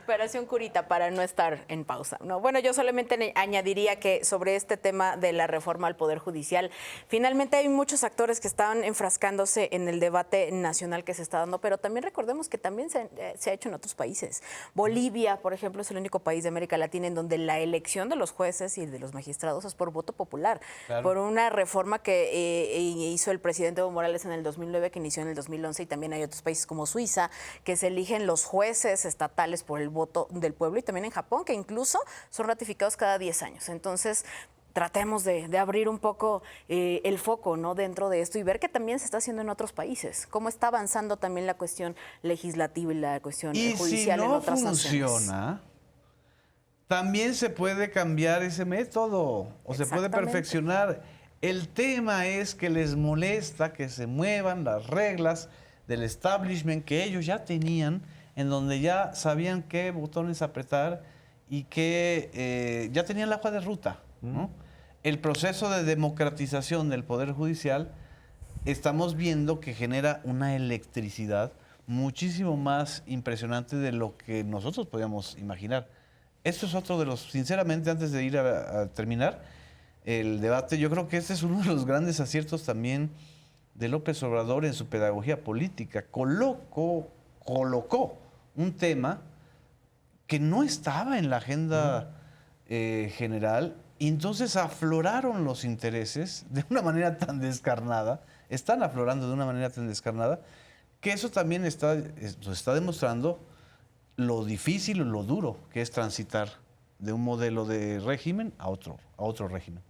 Operación Curita para no estar en pausa. No, bueno, yo solamente añadiría que sobre este tema de la reforma al Poder Judicial, finalmente hay muchos actores que están enfrascándose en el debate nacional que se está dando, pero también recordemos que también se ha hecho en otros países. Bolivia, por ejemplo, es el único país de América Latina en donde la elección de los jueces y de los magistrados es por voto popular, por una reforma que hizo el presidente Evo Morales en el 2009, que inició en el 2011, y también hay otros países como Suiza, que se eligen los jueces estatales por el voto del pueblo, y también en Japón, que incluso son ratificados cada 10 años. Entonces, tratemos de abrir un poco el foco, ¿no?, dentro de esto y ver que también se está haciendo en otros países, cómo está avanzando también la cuestión legislativa y la cuestión judicial en otras naciones. Y si no funciona, también se puede cambiar ese método o se puede perfeccionar. El tema es que les molesta que se muevan las reglas del establishment que ellos ya tenían, en donde ya sabían qué botones apretar y que ya tenían la hoja de ruta, ¿no? El proceso de democratización del Poder Judicial estamos viendo que genera una electricidad muchísimo más impresionante de lo que nosotros podíamos imaginar. Esto es otro de los, sinceramente, antes de ir a terminar el debate, yo creo que este es uno de los grandes aciertos también de López Obrador en su pedagogía política. Colocó un tema que no estaba en la agenda general, y entonces afloraron los intereses de una manera tan descarnada, están aflorando de una manera tan descarnada, que eso también nos está demostrando lo difícil o lo duro que es transitar de un modelo de régimen a otro régimen.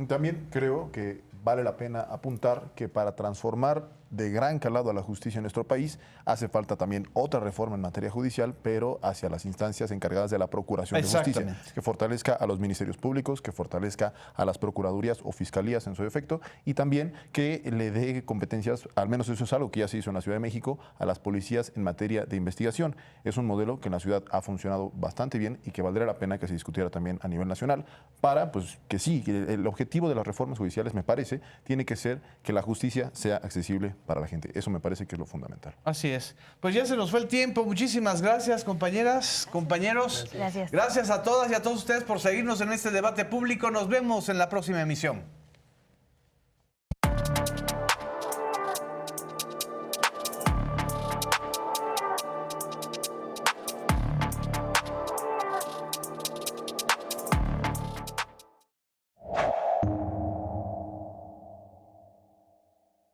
También creo que vale la pena apuntar que para transformar de gran calado a la justicia en nuestro país hace falta también otra reforma en materia judicial, pero hacia las instancias encargadas de la procuración de justicia, que fortalezca a los ministerios públicos, que fortalezca a las procuradurías o fiscalías en su defecto, y también que le dé competencias, al menos eso es algo que ya se hizo en la Ciudad de México, a las policías en materia de investigación. Es un modelo que en la ciudad ha funcionado bastante bien y que valdría la pena que se discutiera también a nivel nacional para, pues, que sí, el objetivo de las reformas judiciales, me parece, tiene que ser que la justicia sea accesible para la gente. Eso me parece que es lo fundamental. Así es. Pues ya se nos fue el tiempo. Muchísimas gracias, compañeras, compañeros. Gracias. Gracias a todas y a todos ustedes por seguirnos en este debate público. Nos vemos en la próxima emisión.